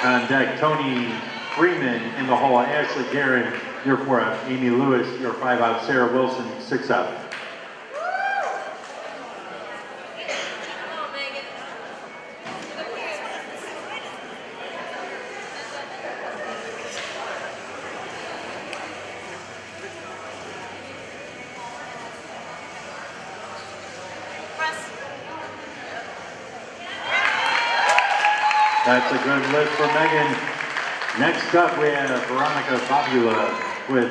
On deck, Tony Freeman in the hole. Ashley Guerin, you're 4 out. Amy Lewis, you're 5 out. Sarah Wilson, 6 out. That's a good lift for Megan. Next up, we have Veronica Fabula with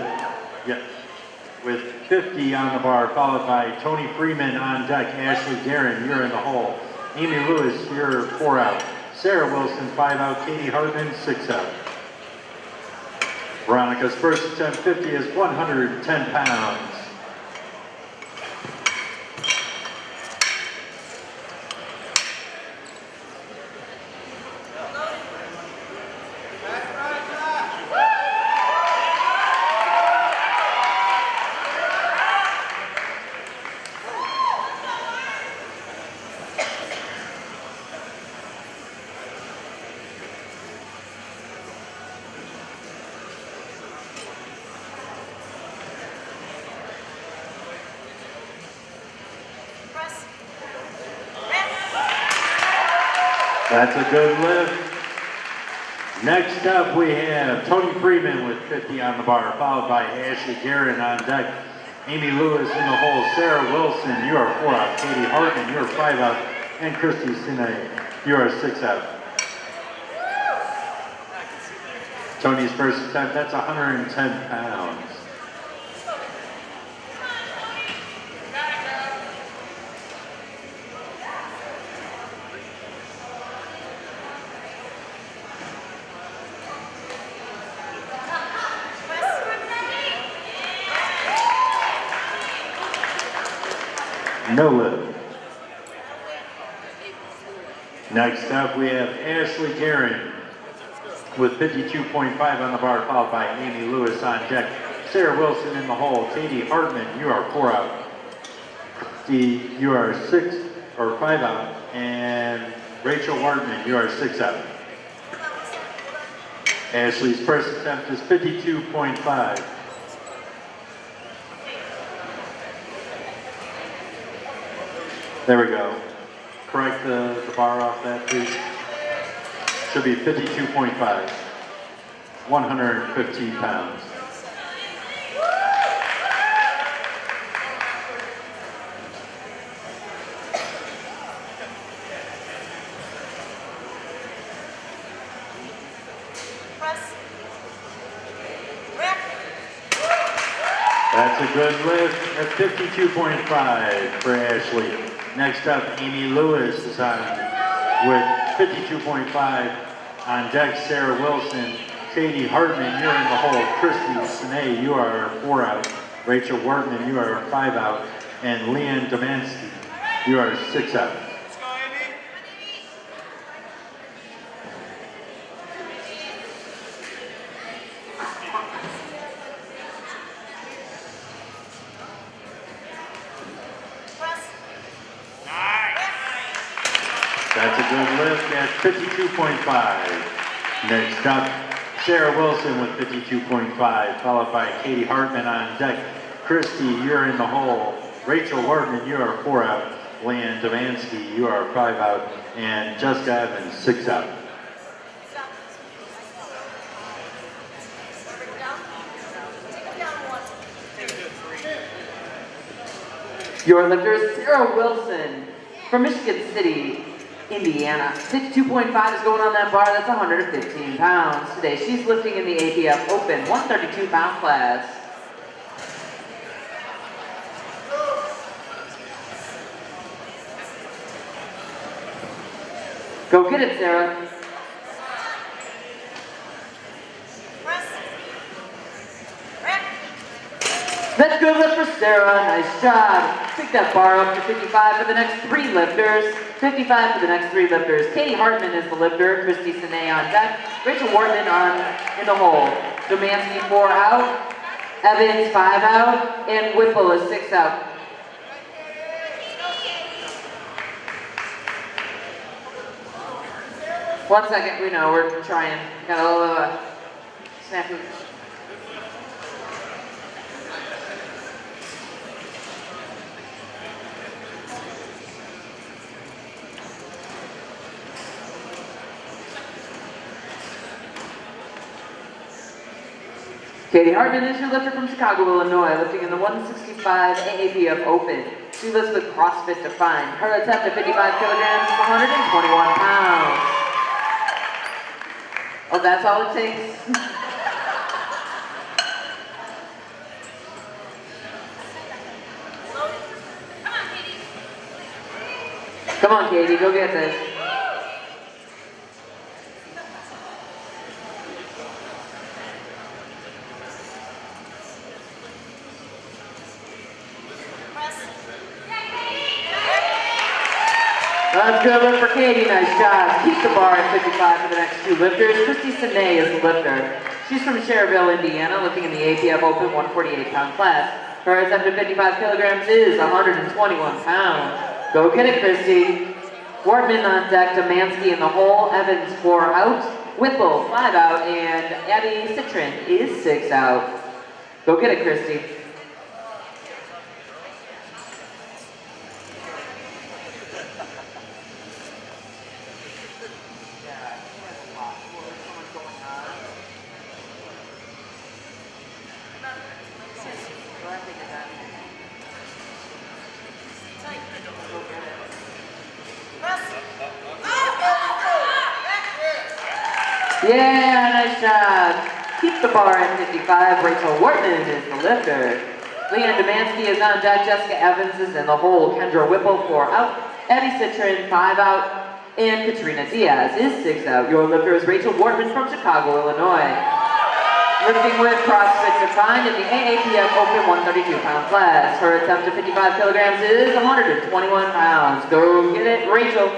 50 on the bar, followed by Tony Freeman on deck. Ashley Guerin, you're in the hole. Amy Lewis, you're 4 out. Sarah Wilson, 5 out. Katie Hartman, 6 out. Veronica's first attempt 50 is 110 pounds. That's a good lift. Next up, we have Tony Freeman with 50 on the bar, followed by Ashley Guerin on deck. Amy Lewis in the hole. Sarah Wilson, you are 4 out. Katie Hartman, you're 5 out. And Christy Sine, you are 6 out. Tony's first attempt, that's 110 pounds. No lift. Next up, we have Ashley Guerin with 52.5 on the bar, followed by Amy Lewis on deck. Sarah Wilson in the hole. Katie Hartman, you are 4 out. You are 5 out. And Rachel Hartman, you are 6 out. Ashley's first attempt is 52.5. There we go. Correct the bar off that, please. Should be 52.5. 115 pounds. That's a good lift at 52.5 for Ashley. Next up, Amy Lewis is on with 52.5 on deck. Sarah Wilson, Katie Hartman, you're in the hole. Christy Sine, you are 4 out. Rachel Wortman, you are 5 out. And Leanne Domansky, you are 6 out. Let's go, Amy. That's a good lift at 52.5. Next up, Sarah Wilson with 52.5, followed by Katie Hartman on deck. Christy, you're in the hole. Rachel Wortman, you are 4 out. Leanne Domansky, you are 5 out. And Jessica Evans, 6 out. Your lifter, Sarah Wilson from Michigan City, Indiana. 52.5 is going on that bar. That's 115 pounds. Today she's lifting in the AAPF Open 132-pound class. Go get it, Sarah. That's good lift for Sarah. Nice job. Pick that bar up to 55 for the next 3 lifters. 55 for the next 3 lifters. Katie Hartman is the lifter. Christy Sine on deck. Rachel Wortman in the hole. Domansky 4 out. Evans 5 out. And Whipple is 6 out. 1 second, we know, we're trying. Got a little snafu. Katie Hartman is your lifter from Chicago, Illinois, lifting in the 165 AAPF Open. She lifts with CrossFit Defined. Her attempt at 55 kilograms is 121 pounds. Oh, that's all it takes? Come on, Katie, go get this. That's good lift for Katie, nice job. Keep the bar at 55 for the next two lifters. Christy Sine is the lifter. She's from Cherville, Indiana, lifting in the APF Open 148-pound class. Her attempt at 55 kilograms is 121 pounds. Go get it, Christy. Wortman on deck, Demansky in the hole, Evans 4 out, Whipple 5 out, and Abby Citron is 6 out. Go get it, Christy. Yeah, nice job. Keep the bar at 55. Rachel Wortman is the lifter. Leanne Demansky is on deck. Jessica Evans is in the hole. Kendra Whipple 4 out. Abby Citron 5 out. And Katrina Diaz is 6 out. Your lifter is Rachel Wortman from Chicago, Illinois. Lifting with CrossFit Defined in the AAPF Open 132-pound class. Her attempt at 55 kilograms is 121 pounds. Go get it, Rachel.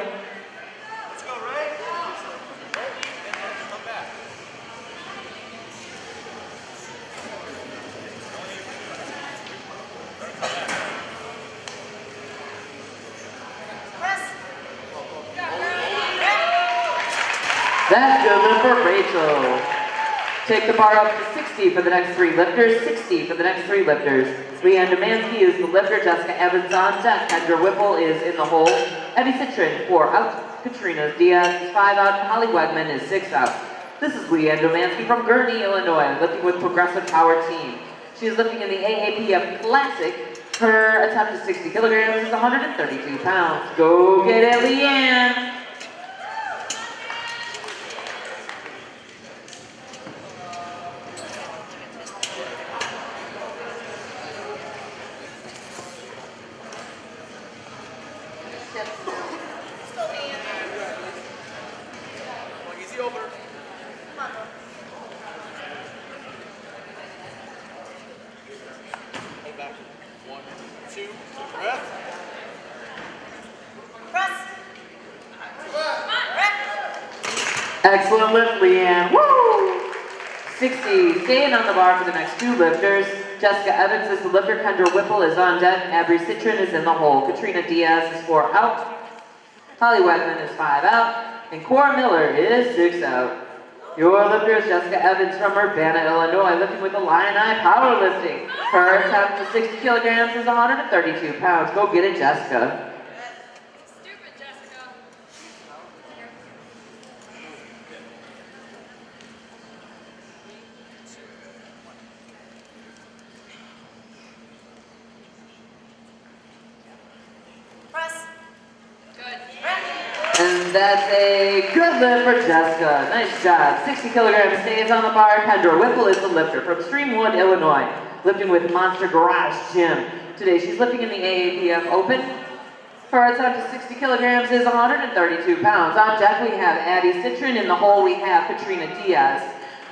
That's good lift for Rachel. Take the bar up to 60 for the next three lifters. 60 for the next three lifters. Leanne Demansky is the lifter. Jessica Evans on deck. Kendra Whipple is in the hole. Abby Citron 4 out. Katrina Diaz is 5 out. And Holly Wegman is 6 out. This is Leanne Demansky from Gurney, Illinois, lifting with Progressive Power Team. She is lifting in the AAPF Classic. Her attempt at 60 kilograms is 132 pounds. Go get it, Leanne. Excellent lift, Leanne. Woo! 60, staying on the bar for the next two lifters. Jessica Evans is the lifter. Kendra Whipple is on deck. Abby Citron is in the hole. Katrina Diaz is 4 out. Holly Wegman is 5 out. And Cora Miller is 6 out. Your lifter is Jessica Evans from Urbana, Illinois, lifting with the Lion Eye Powerlifting. Her attempt to 60 kilograms is 132 pounds. Go get it, Jessica. And that's a good lift for Jessica. Nice job. 60 kilograms stays on the bar. Kendra Whipple is the lifter from Streamwood, Illinois, lifting with Monster Garage Gym. Today she's lifting in the AAPF Open. Her attempt to 60 kilograms is 132 pounds. On deck we have Abby Citron. In the hole we have Katrina Diaz.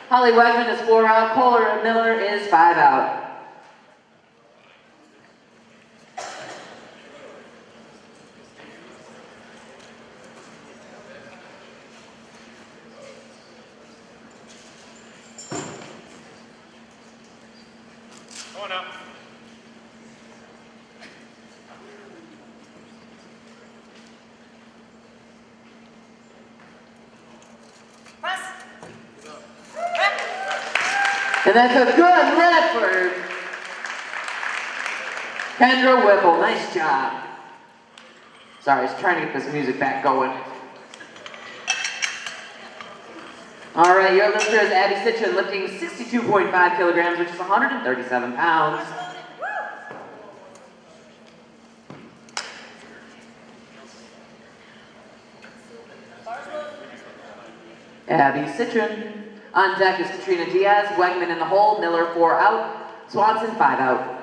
Holly Wegman is 4 out. Cora Miller is 5 out. And that's a good lift for Kendra Whipple. Nice job. Sorry, I was trying to get this music back going. All right, your lifter is Abby Citron, lifting 62.5 kilograms, which is 137 pounds. Abby Citron. On deck is Katrina Diaz, Wegman in the hole, Miller 4 out, Swanson 5 out.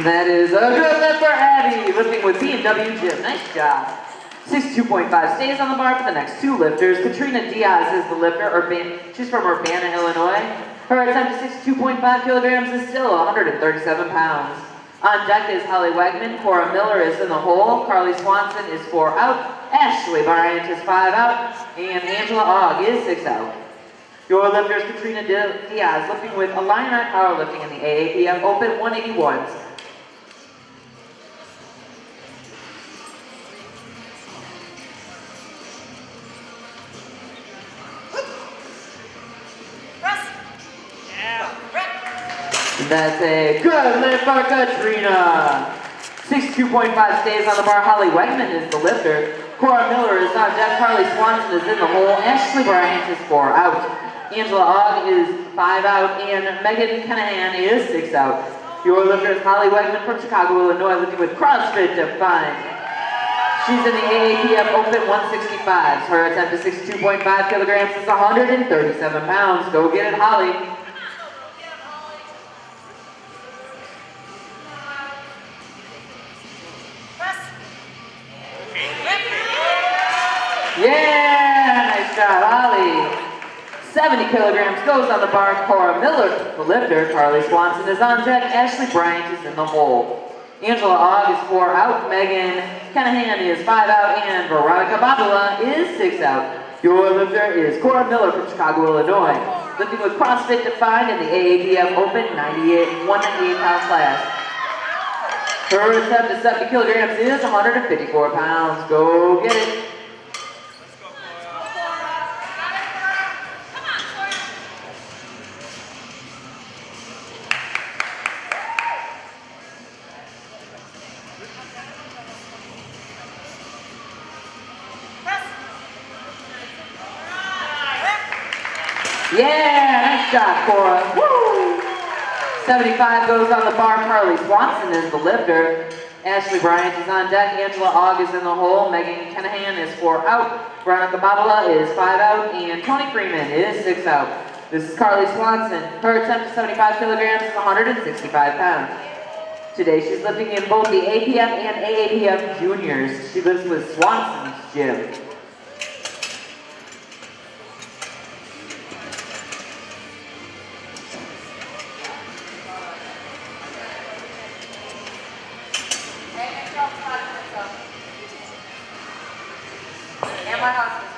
That is a good lift for Abby, lifting with B&W Gym. Nice job. 62.5 stays on the bar for the next two lifters. Katrina Diaz is the lifter. She's from Urbana, Illinois. Her attempt to 62.5 kilograms is still 137 pounds. On deck is Holly Wegman. Cora Miller is in the hole. Carly Swanson is 4 out. Ashley Bryant is 5 out. And Angela Ogg is 6 out. Your lifter is Katrina Diaz, lifting with Illini Powerlifting in the AAPF Open 181s. That's a good lift for Katrina. 62.5 stays on the bar. Holly Wegman is the lifter. Cora Miller is on deck. Carly Swanson is in the hole. Ashley Bryant is 4 out. Angela Ogg is 5 out. And Megan Kenahan is 6 out. Your lifter is Holly Wegman from Chicago, Illinois, lifting with CrossFit Defined. She's in the AAPF Open 165s. Her attempt to 62.5 kilograms is 137 pounds. Go get it, Holly. Yeah, nice job, Holly. 70 kilograms goes on the bar. Cora Miller, the lifter. Carly Swanson is on deck. Ashley Bryant is in the hole. Angela Ogg is 4 out. Megan Kenahan is 5 out. And Veronica Babula is 6 out. Your lifter is Cora Miller from Chicago, Illinois, lifting with CrossFit Defined in the AAPF Open 198-pound class. Her attempt to 70 kilograms is 154 pounds. Go get it. Yeah, nice job, Cora. Woo! 75 goes on the bar. Carly Swanson is the lifter. Ashley Bryant is on deck. Angela Ogg is in the hole. Megan Kenahan is 4 out. Veronica Babula is 5 out. And Tony Freeman is 6 out. This is Carly Swanson. Her attempt to 75 kilograms is 165 pounds. Today she's lifting in both the APF and AAPF juniors. She lives with Swanson's gym. And my husband.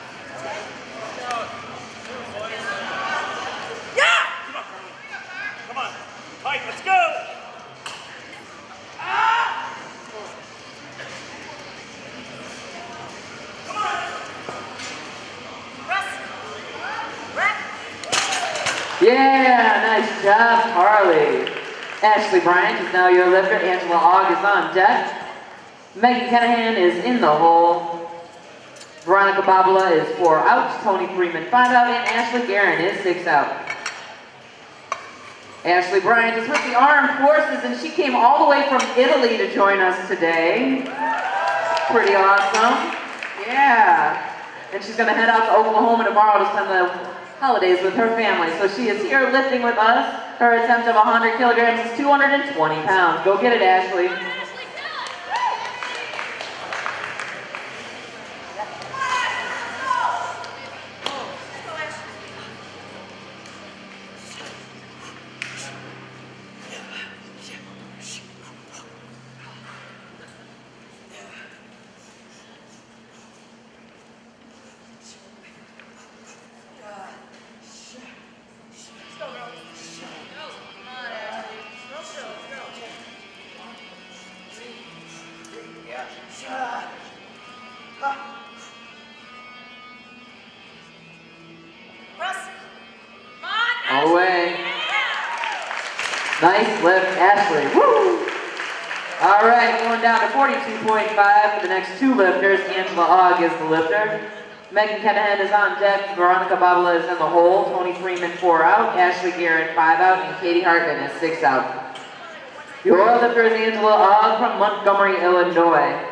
Yeah! Come on. Mike, let's go! Ah! Come on! Rest! Rest! Yeah, nice job, Carly. Ashley Bryant is now your lifter. Angela Ogg is on deck. Megan Kenahan is in the hole. Veronica Babula is 4 out. Tony Freeman 5 out. And Ashley Guerin is 6 out. Ashley Bryant is with the Armed Forces, and she came all the way from Italy to join us today. Pretty awesome. Yeah. And she's going to head out to Oklahoma tomorrow to spend the holidays with her family. So she is here lifting with us. Her attempt of 100 kilograms is 220 pounds. Go get it, Ashley. Away. Nice lift, Ashley. Woo! All right, going down to 42.5 for the next two lifters. Angela Ogg is the lifter. Megan Kenahan is on deck. Veronica Babala is in the hole. Tony Freeman 4 out. Ashley Guerin 5 out. And Katie Hartman is 6 out. Your lifter is Angela Ogg from Montgomery, Illinois.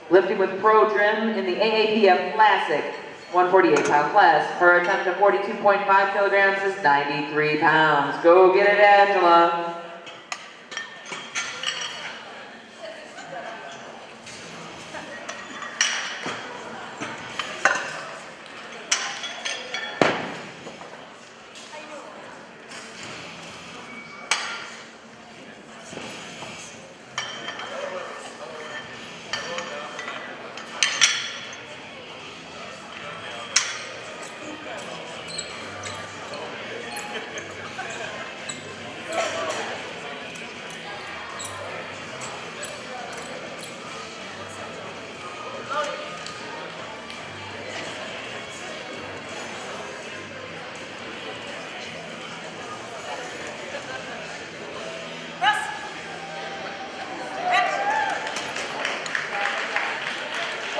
Lifting with Pro Trim in the AAPF Classic 148-pound class. Her attempt at 42.5 kilograms is 93 pounds. Go get it, Angela.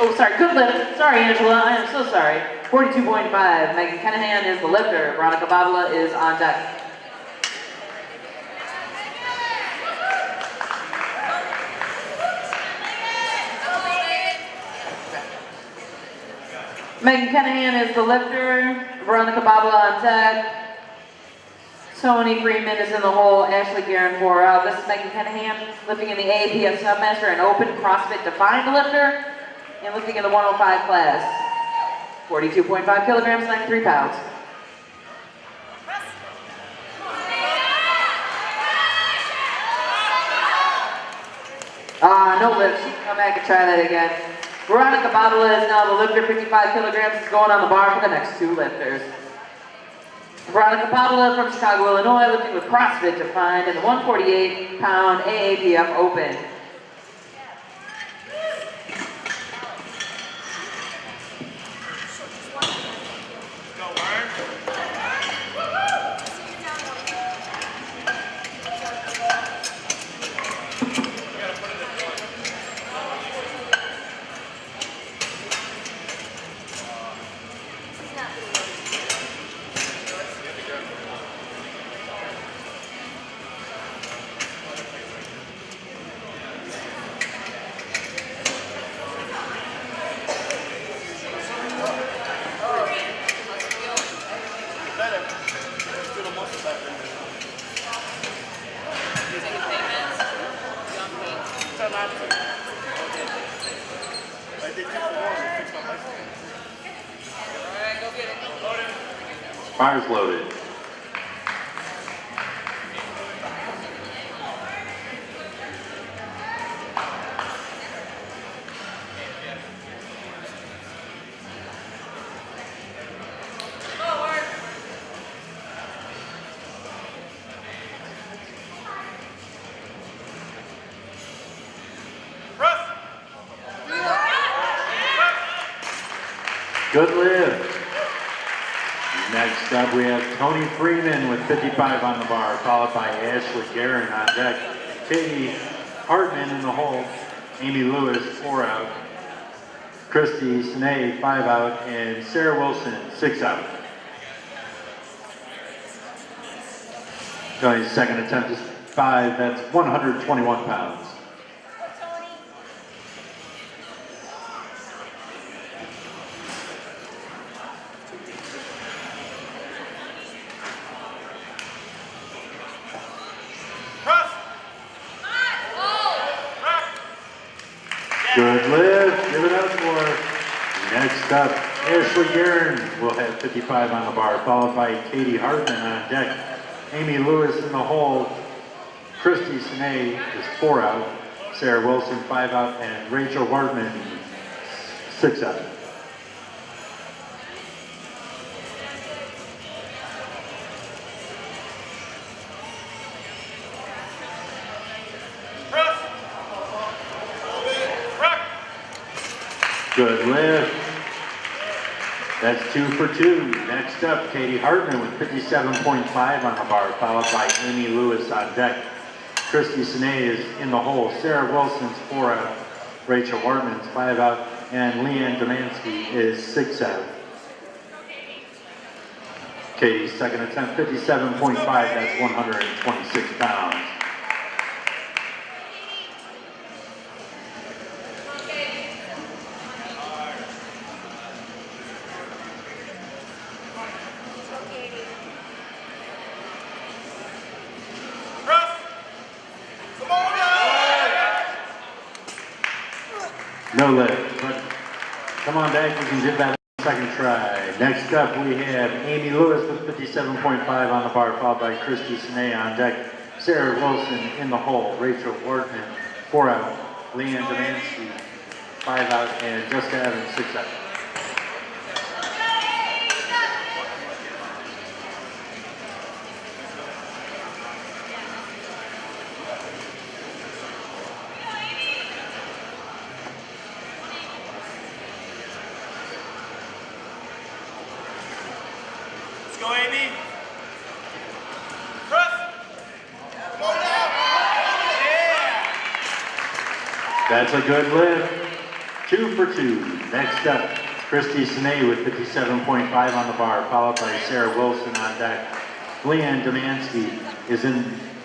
Oh, sorry, good lift. Sorry, Angela, I am so sorry. 42.5, Megan Kenahan is the lifter. Veronica Babala is on deck. Megan Kenahan is the lifter. Veronica Babala on deck. Tony Freeman is in the hole. Ashley Guerin 4 out. This is Megan Kenahan lifting in the AAPF Submaster and Open CrossFit Defined lifter. And lifting in the 105 class. 42.5 kilograms, 93 pounds. No lift. She can come back and try that again. Veronica Babala is now the lifter. 55 kilograms is going on the bar for the next two lifters. Veronica Babala from Chicago, Illinois, lifting with CrossFit Defined in the 148-pound AAPF Open. Fire's loaded. Good lift. Next up, we have Tony Freeman with 55 on the bar, followed by Ashley Guerin on deck. Katie Hartman in the hole. Amy Lewis, 4 out. Christy Snee, 5 out. And Sarah Wilson, 6 out. Tony's second attempt is 5. That's 121 pounds. Good lift, give it up for her. Next up, Ashley Guerin will have 55 on the bar, followed by Katie Hartman on deck. Amy Lewis in the hole. Christy Snee is 4 out. Sarah Wilson 5 out, and Rachel Wartman 6 out. Good lift. That's 2 for 2. Next up, Katie Hartman with 57.5 on the bar, followed by Amy Lewis on deck. Christy Sine is in the hole. Sarah Wilson's 4 out. Rachel Wortman's 5 out. And Leanne Domansky is 6 out. Katie's second attempt, 57.5. That's 126 pounds. No lift, but come on back, you can give that a second try. Next up, we have Amy Lewis with 57.5 on the bar, followed by Christy Sine on deck. Sarah Wilson in the hole. Rachel Wortman, 4 out. Leanne Domansky, 5 out. And Jessica Evans, 6 out. Go, Amy. Press. Go down. Yeah. That's a good lift. 2 for 2. Next up, Christy Sine with 57.5 on the bar, followed by Sarah Wilson on deck. Leanne Domansky is in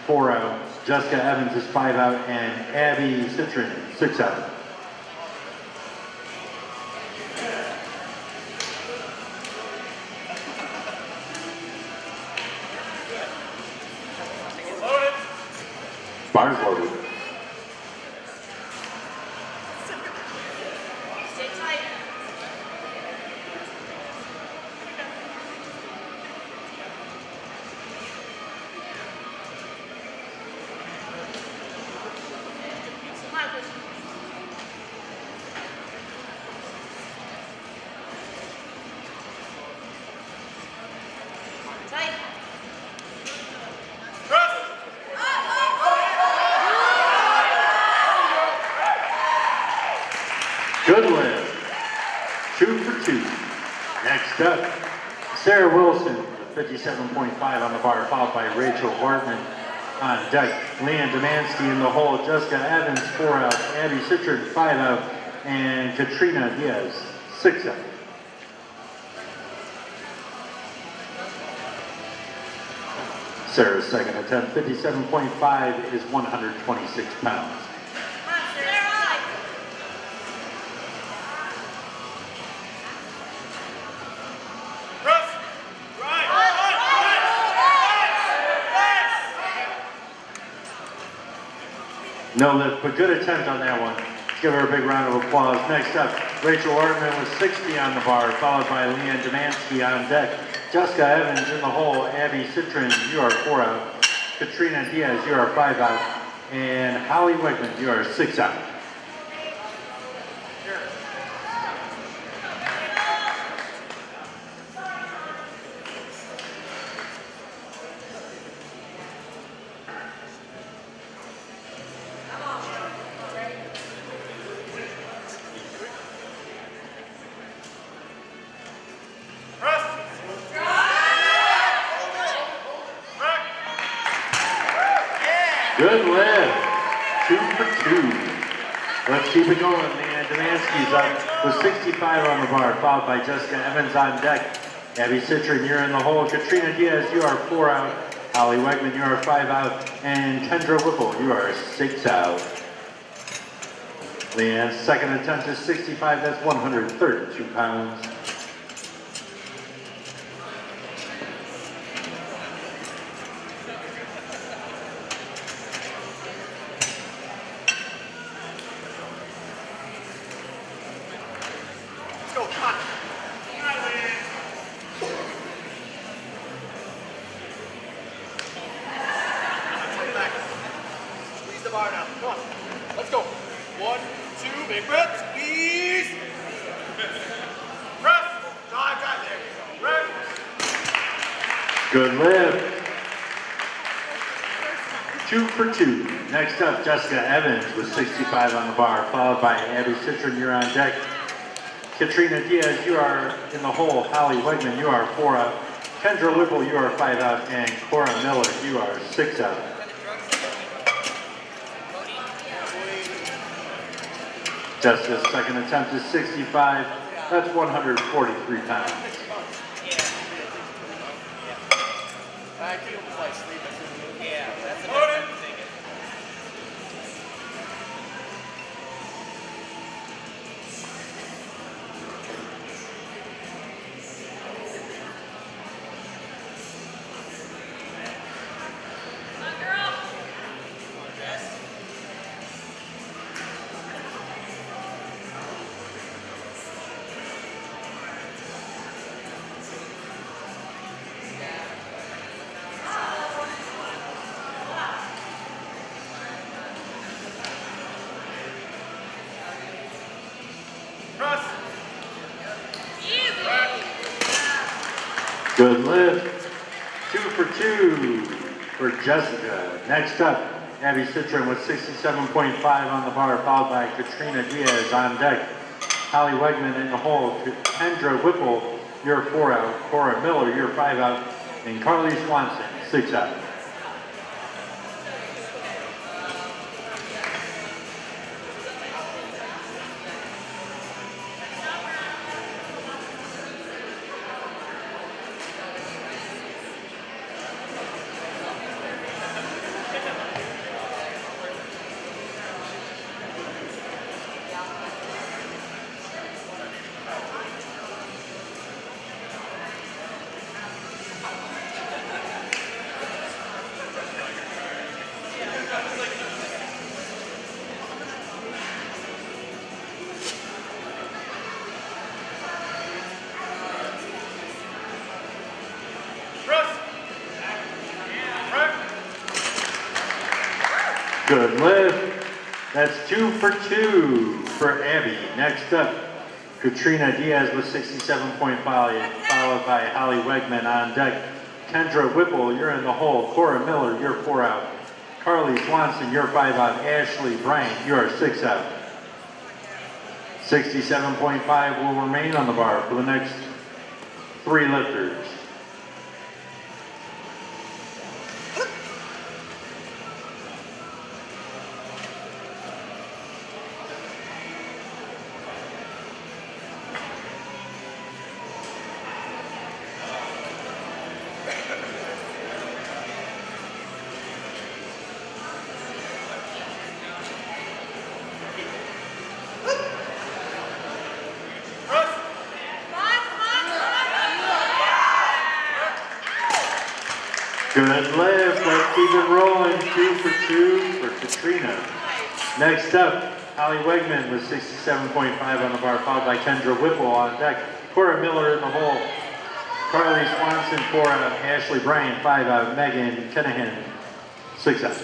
4 out. Jessica Evans is 5 out. And Abby Citron, 6 out. Bars loaded. Stay tight. Come on, Christian. Tight. Good lift. 2 for 2. Next up, Sarah Wilson with 57.5 on the bar, followed by Rachel Wortman on deck. Leanne Domansky in the hole. Jessica Evans, 4 out. Abby Citron, 5 out. And Katrina Diaz, 6 out. Sarah's second attempt, 57.5 is 126 pounds. No lift, but good attempt on that one. Let's give her a big round of applause. Next up, Rachel Ortman with 60 on the bar, followed by Leanne Domansky on deck. Jessica Evans in the hole. Abby Citron, you are 4 out. Katrina Diaz, you are 5 out. And Holly Wegman, you are 6 out. Good lift. 2 for 2. Let's keep it going. Leanne Domansky's up with 65 on the bar, followed by Jessica Evans on deck. Abby Citron, you're in the hole. Katrina Diaz, you are 4 out. Holly Wegman, you are 5 out. And Kendra Whipple, you are 6 out. Leanne's second attempt is 65. That's 132 pounds. Go, come on. Squeeze the bar now. Come on. Let's go. 1, 2, big breath. Squeeze. Press. Dive, dive. There we go. Ready? Good lift. 2 for 2. Next up, Jessica Evans with 65 on the bar, followed by Abby Citron, you're on deck. Katrina Diaz, you are in the hole. Holly Wegman, you are 4 out. Kendra Whipple, you are 5 out. And Cora Miller, you are 6 out. Jessica's second attempt is 65. That's 143 pounds. I can almost like sleep. Yeah, that's the Loaded. best thing. Press. Good lift. 2 for 2 for Jessica. Next up, Abby Citron with 67.5 on the bar, followed by Katrina Diaz on deck. Holly Wegman in the hole. Kendra Whipple, you're 4 out. Cora Miller, you're 5 out. And Carly Swanson, 6 out. Press. Press. Good lift. That's 2 for 2 for Abby. Next up, Katrina Diaz with 67.5, followed by Holly Wegman on deck. Kendra Whipple, you're in the hole. Cora Miller, you're 4 out. Carly Swanson, you're 5 out. Ashley Bryant, you are 6 out. 67.5 will remain on the bar for the next 3 lifters. Good lift. Let's keep it rolling. 2 for 2 for Katrina. Next up, Holly Wegman with 67.5 on the bar, followed by Kendra Whipple on deck. Cora Miller in the hole. Carly Swanson, 4 out. Ashley Bryant, 5 out. Megan Kenahan, 6 out.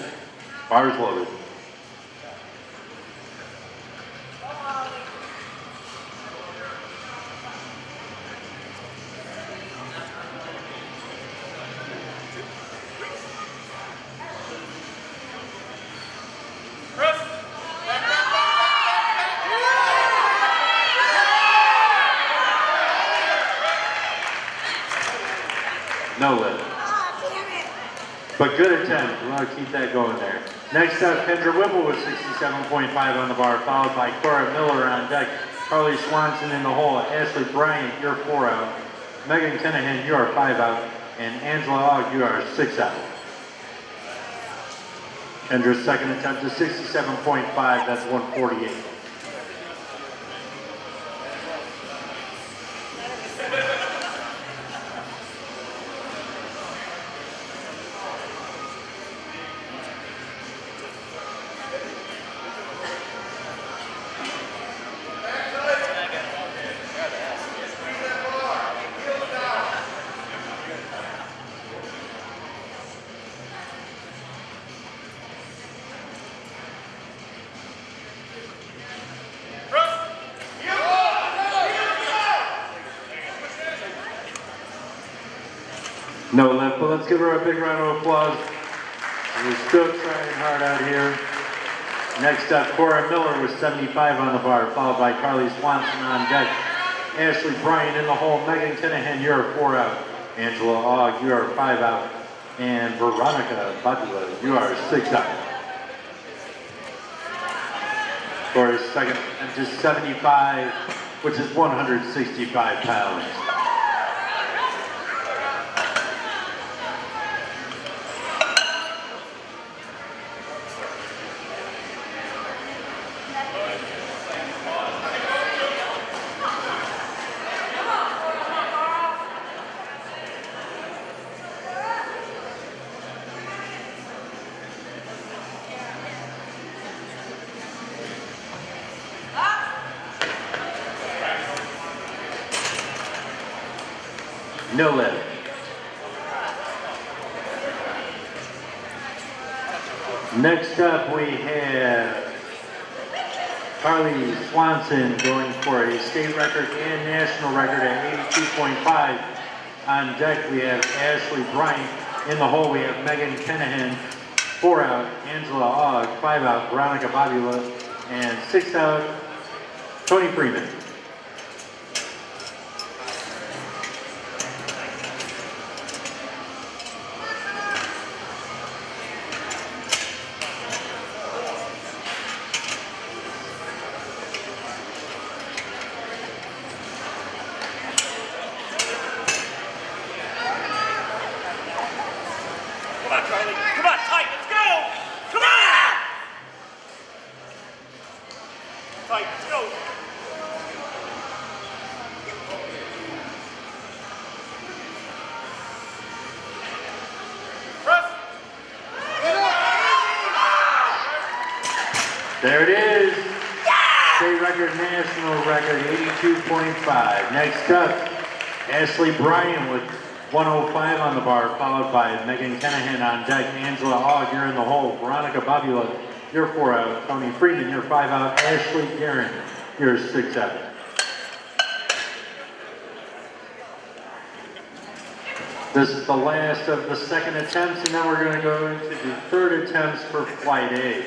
Bars loaded. Press. No lift. But good attempt. We want to keep that going there. Next up, Kendra Whipple with 67.5 on the bar, followed by Cora Miller on deck. Carly Swanson in the hole. Ashley Bryant, you're 4 out. Megan Kenahan, you are 5 out. And Angela Ogg, you are 6 out. Kendra's second attempt is 67.5. That's 148. No lift, but let's give her a big round of applause. We're still trying hard out here. Next up, Cora Miller with 75 on the bar, followed by Carly Swanson on deck. Ashley Bryan in the hole. Megan Kinahan, you're 4 out. Angela Ogg, you are 5 out. And Veronica Badula, you are 6 out. For his second, and just 75, which is 165 pounds. No lift. Next up we have Carly Swanson going for a state record and national record at 82.5. On deck we have Ashley Bryant. In the hole we have Megan Kinahan, 4 out. Angela Ogg, 5 out. Veronica Babula, and 6 out. Tony Freeman. Come on, Charlie. Come on, tight. Let's go. Come on. Tight. Let's go. Press. There it is. State record, national record, 82.5. Next up, Ashley Bryan with 105 on the bar, followed by Megan Kinahan on deck. Angela Ogg, you're in the hole. Veronica Babula, you're 4 out. Tony Freeman, you're 5 out. Ashley Guerin, you're 6 out. This is the last of the second attempts, and now we're going to go into the third attempts for flight A.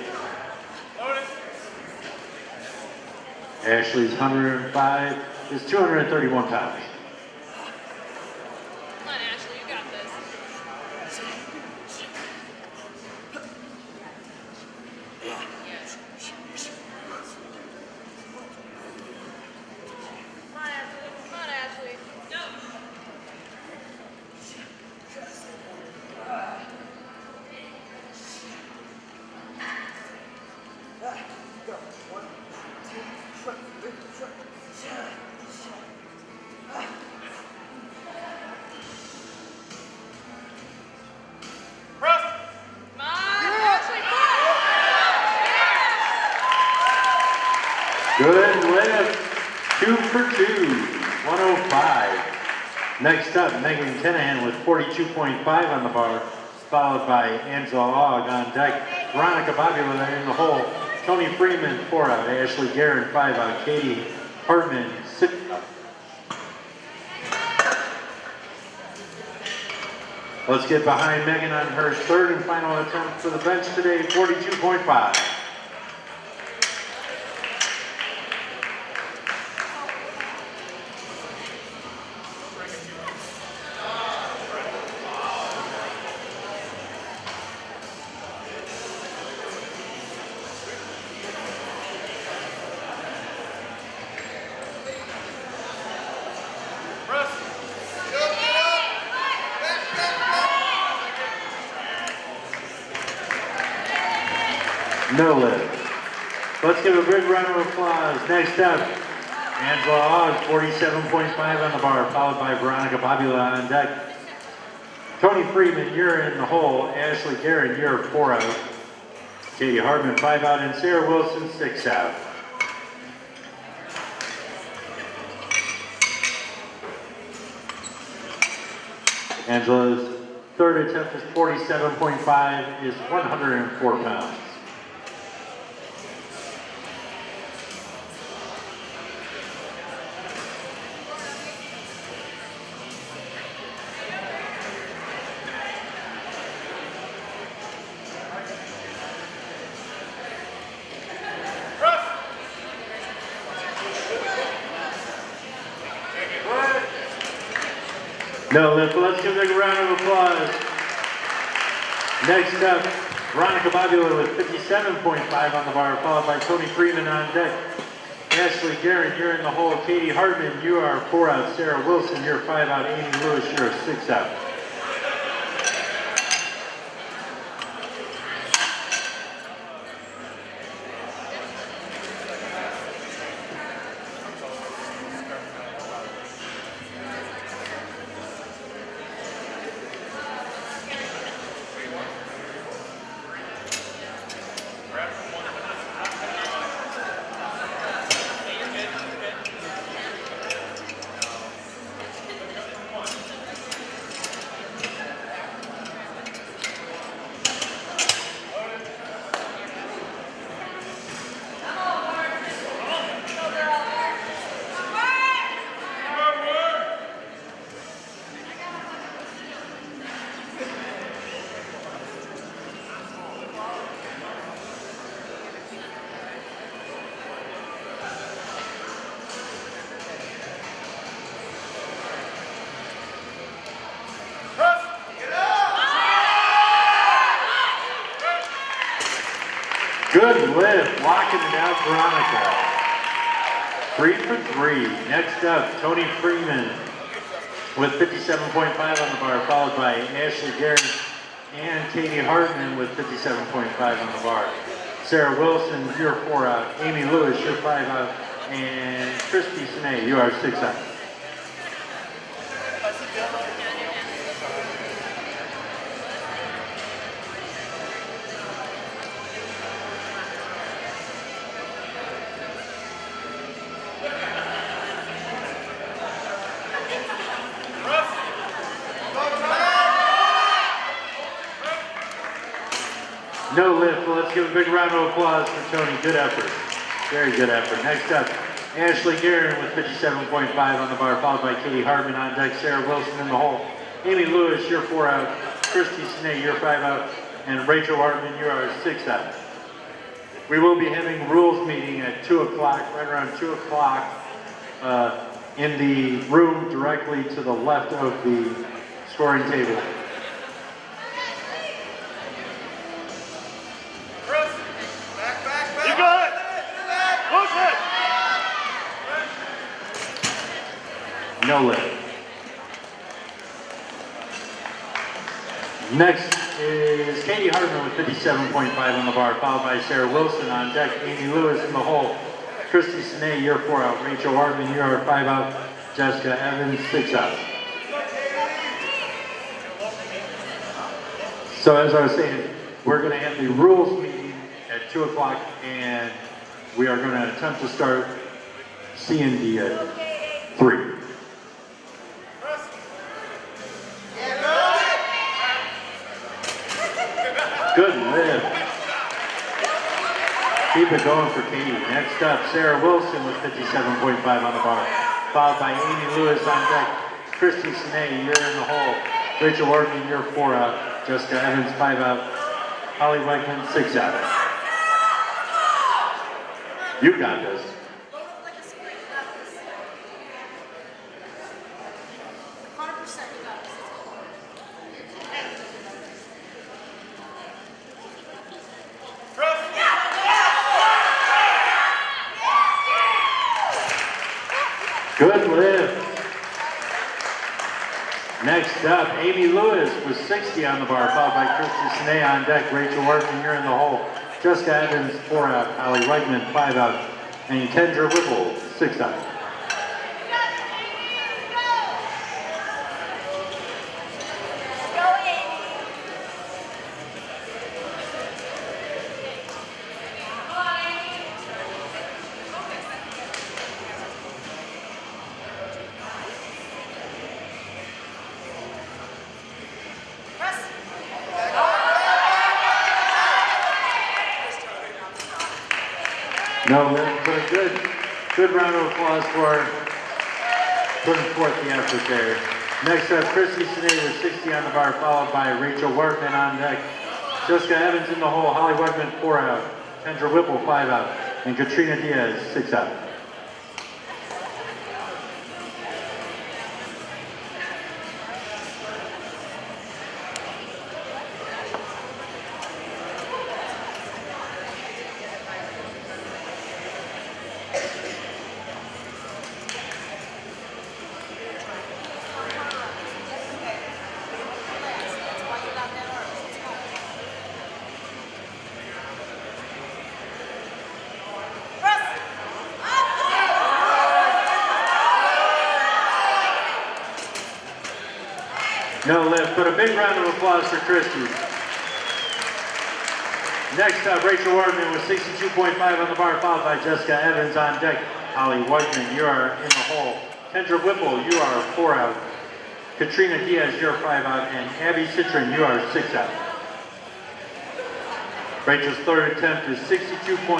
Ashley's 105 is 231 pounds. Come on, Ashley, you got this. Come on, Ashley. Come on, Ashley. Go. Press. Come on, Ashley. Good lift. 2 for 2. 105. Next up, Megan Kinahan with 42.5 on the bar, followed by Angela Ogg on deck. Veronica Babula in the hole. Tony Freeman, 4 out. Ashley Guerin, 5 out. Katie Hartman, 6 out. Let's get behind Megan on her third and final attempt for the bench today, 42.5. Press. No lift. Let's give a big round of applause. Next up, Angela Ogg, 47.5 on the bar, followed by Veronica Babula on deck. Tony Freeman, you're in the hole. Ashley Guerin, you're 4 out. Katie Hartman, 5 out, and Sarah Wilson, 6 out. Angela's third attempt is 47.5, is 104 pounds. No lift. Let's give a big round of applause. Next up, Veronica Babula with 57.5 on the bar, followed by Tony Freeman on deck. Ashley Guerin, you're in the hole. Katie Hartman, you are 4 out. Sarah Wilson, you're 5 out. Amy Lewis, you're 6 out. Good lift, locking it out, Veronica. 3 for 3. Next up, Tony Freeman with 57.5 on the bar, followed by Ashley Guerin and Katie Hartman with 57.5 on the bar. Sarah Wilson, you're 4 out. Amy Lewis, you're 5 out. And Christy Snee, you are 6 out. No lift. Well, let's give a big round of applause for Tony. Good effort. Very good effort. Next up, Ashley Guerin with 57.5 on the bar, followed by Katie Hartman on deck. Sarah Wilson in the hole. Amy Lewis, you're 4 out. Christy Snee, you're 5 out. And Rachel Hartman, you are 6 out. We will be having a rules meeting at 2 o'clock, right around 2 o'clock, in the room directly to the left of the scoring table. No lift. Next is Katie Hartman with 57.5 on the bar, followed by Sarah Wilson on deck. Amy Lewis in the hole. Christy Snee, you're 4 out. Rachel Hartman, you are 5 out. Jessica Evans, 6 out. So as I was saying, we're going to have the rules meeting at 2 o'clock, and we are going to attempt to start C&D at 3. Good lift. Keep it going for Katie. Next up, Sarah Wilson with 57.5 on the bar, followed by Amy Lewis on deck. Christy Snee, you're in the hole. Rachel Orton, you're 4 out. Jessica Evans, 5 out. Holly Wegman, 6 out. You got this. Good lift. Next up, Amy Lewis with 60 on the bar, followed by Christy Snee on deck. Rachel Orton, you're in the hole. Jessica Evans, 4 out. Holly Wegman, 5 out. And Kendra Whipple, 6 out. No, but good round of applause for putting forth the effort there. Next up, Christy Snee with 60 on the bar, followed by Rachel Workman on deck. Jessica Evans in the hole, Holly Wegman 4 out, Kendra Whipple 5 out, and Katrina Diaz 6 out. No lift, but a big round of applause for Christy. Next up, Rachel Wardman with 62.5 on the bar, followed by Jessica Evans on deck. Holly Whiteman, you are in the hole. Kendra Whipple, you are 4 out. Katrina Diaz, you're 5 out. And Abby Citron, you are 6 out. Rachel's third attempt is 62.5.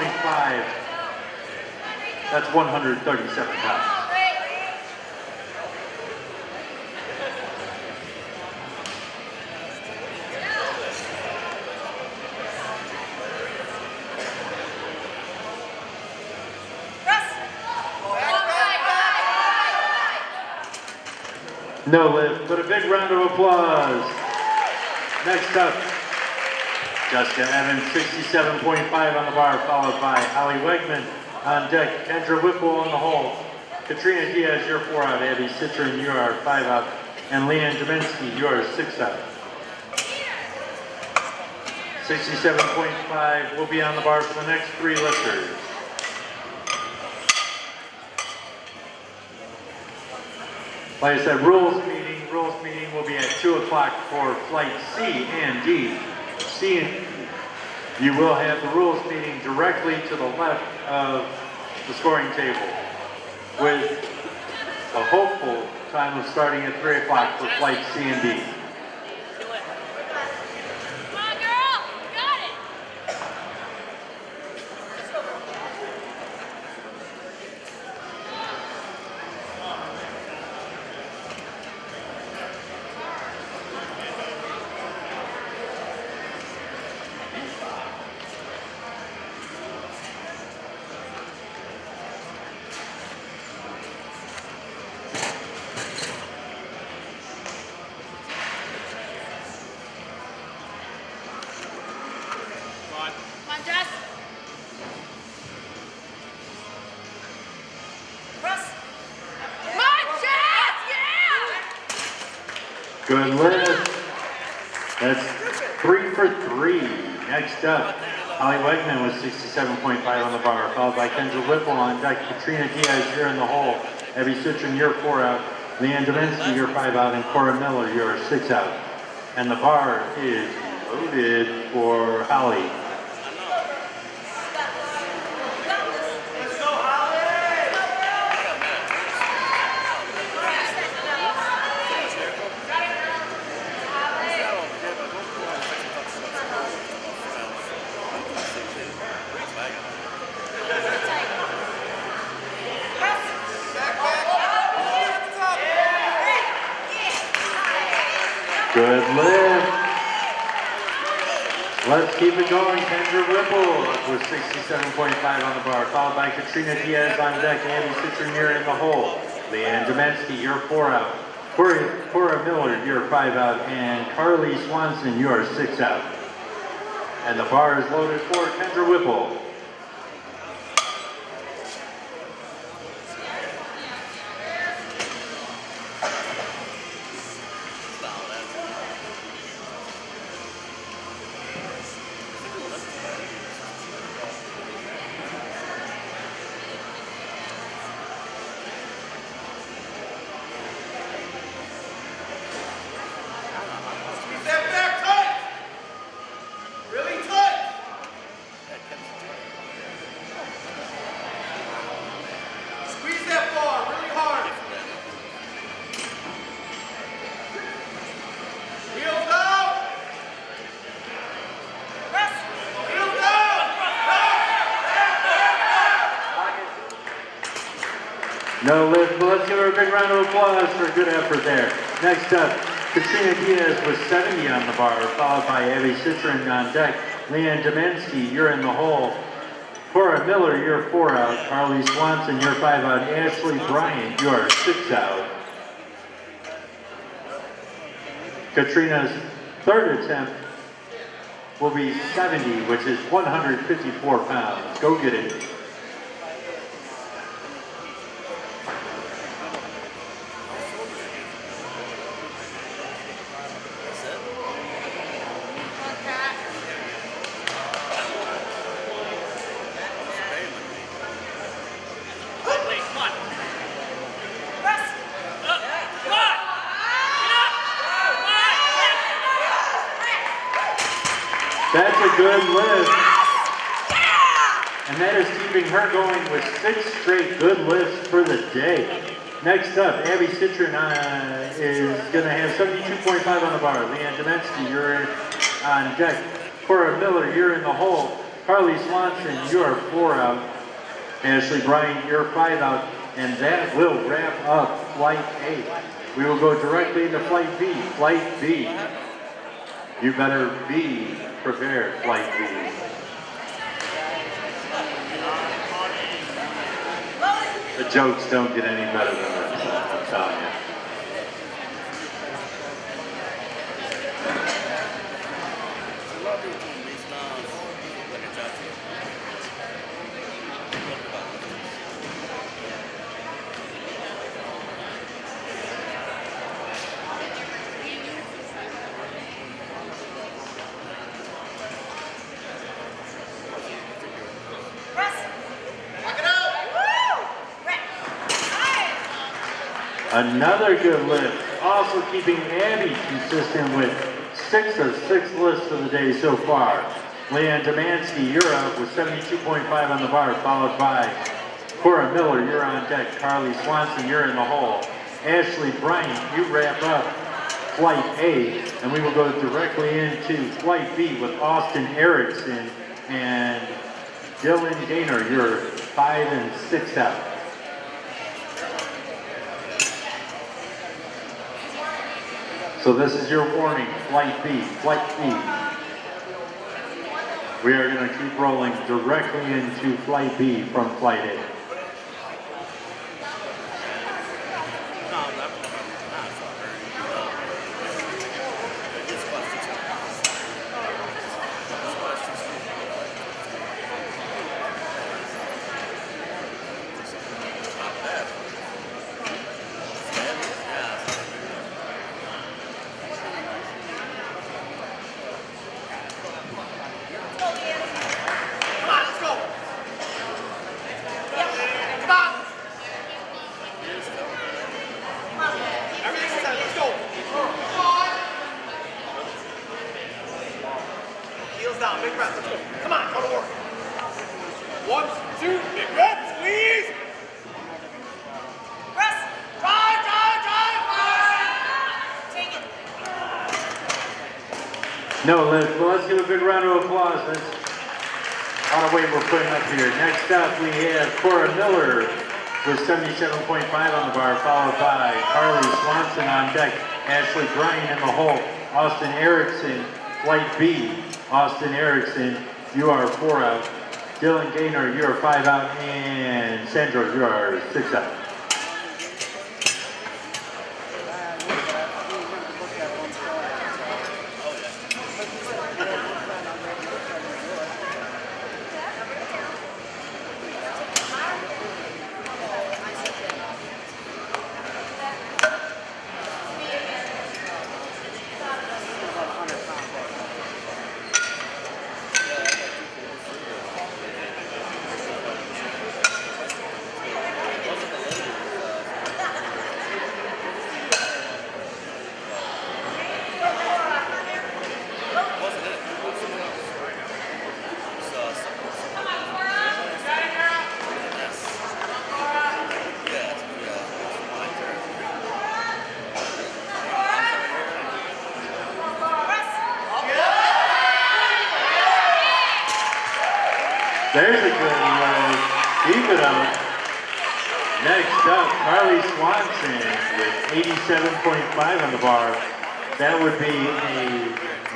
That's 137 pounds. No lift, but a big round of applause. Next up, Jessica Evans, 67.5 on the bar, followed by Holly Wegman on deck. Kendra Whipple on the hole. Katrina Diaz, you're 4 out. Abby Citron, you are 5 out. And Leanne Dominski, you are 6 out. 67.5 will be on the bar for the next 3 lifters. Like I said, rules meeting will be at 2 o'clock for flight C and D. You will have the rules meeting directly to the left of the scoring table with a hopeful time of starting at 3 o'clock for flight C and D. Come on, girl. Got it. Come on, Jess. Press. Come on, Jess. Yeah. Good lift. That's 3 for 3. Next up, Holly Wegman with 67.5 on the bar, followed by Kendra Whipple on deck. Katrina Diaz, you're in the hole. Abby Citron, you're 4 out. Leanne Dominski, you're 5 out. And Cora Miller, you're 6 out. And the bar is loaded for Holly. Good lift. Let's keep it going. Kendra Whipple with 67.5 on the bar, followed by Katrina Diaz on deck. Abby Citron, you're in the hole. Leanne Dominski, you're 4 out. Cora Miller, you're 5 out. And Carly Swanson, you're 6 out. And the bar is loaded for Kendra Whipple. No lift, but let's give her a big round of applause for a good effort there. Next up, Katrina Diaz with 70 on the bar, followed by Abby Citron on deck. Leanne Dominski, you're in the hole. Cora Miller, you're 4 out. Carly Swanson, you're 5 out. Ashley Bryant, you are 6 out. Katrina's third attempt will be 70, which is 154 pounds. Go get it. Press. Come on. Get up. good lift. And that is keeping her going with 6 straight good lifts for the day. Next up, Abby Citron is going to have 72.5 on the bar. Leanne Demensky, you're on deck. Cora Miller, you're in the hole. Carly Swanson, you are 4 out. Ashley Bryant, you're 5 out. And that will wrap up Flight A. We will go directly into Flight B. Flight B. You better be prepared, Flight B. The jokes don't get any better than this, I'm telling you. Another good lift, also keeping Abby consistent with 6 of 6 lifts for the day so far. Leanne Demansky, you're up with 72.5 on the bar, followed by Cora Miller, you're on deck. Carly Swanson, you're in the hole. Ashley Bryant, you wrap up Flight A, and we will go directly into Flight B with Austin Erickson and Dylan Gaynor, you're 5 and 6 out. So this is your warning, Flight B, Flight B. We are going to keep rolling directly into Flight B from Flight A. Down, big breath, let's go. Come on, go to work. 1, 2, big breath, squeeze. Press. Drive. Take it. No, let's give a big round of applause. That's a lot of weight we're putting up here. Next up, we have Cora Miller with 77.5 on the bar, followed by Carly Swanson on deck, Ashley Bryant in the hole, Austin Erickson, Flight B. Austin Erickson, you are 4 out. Dylan Gaynor, you are 5 out. And Sandro, you are 6 out. There's a good load. Keep it up. Next up, Carly Swanson with 87.5 on the bar. That would be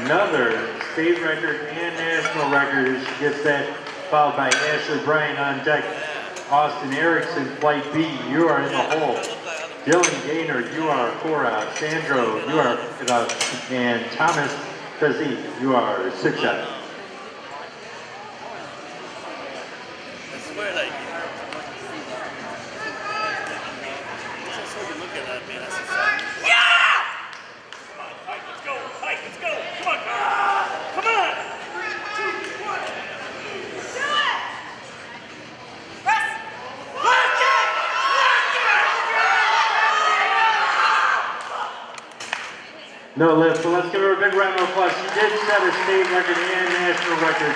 another state record and national record if she gets that, followed by Ashley Bryant on deck. Austin Erickson, Flight B, you are in the hole. Dylan Gaynor, you are 4 out. Sandro, you are 5 out. And Thomas Fezzi, you are 6 out. No lift, but let's give her a big round of applause. She did set a state record and national record.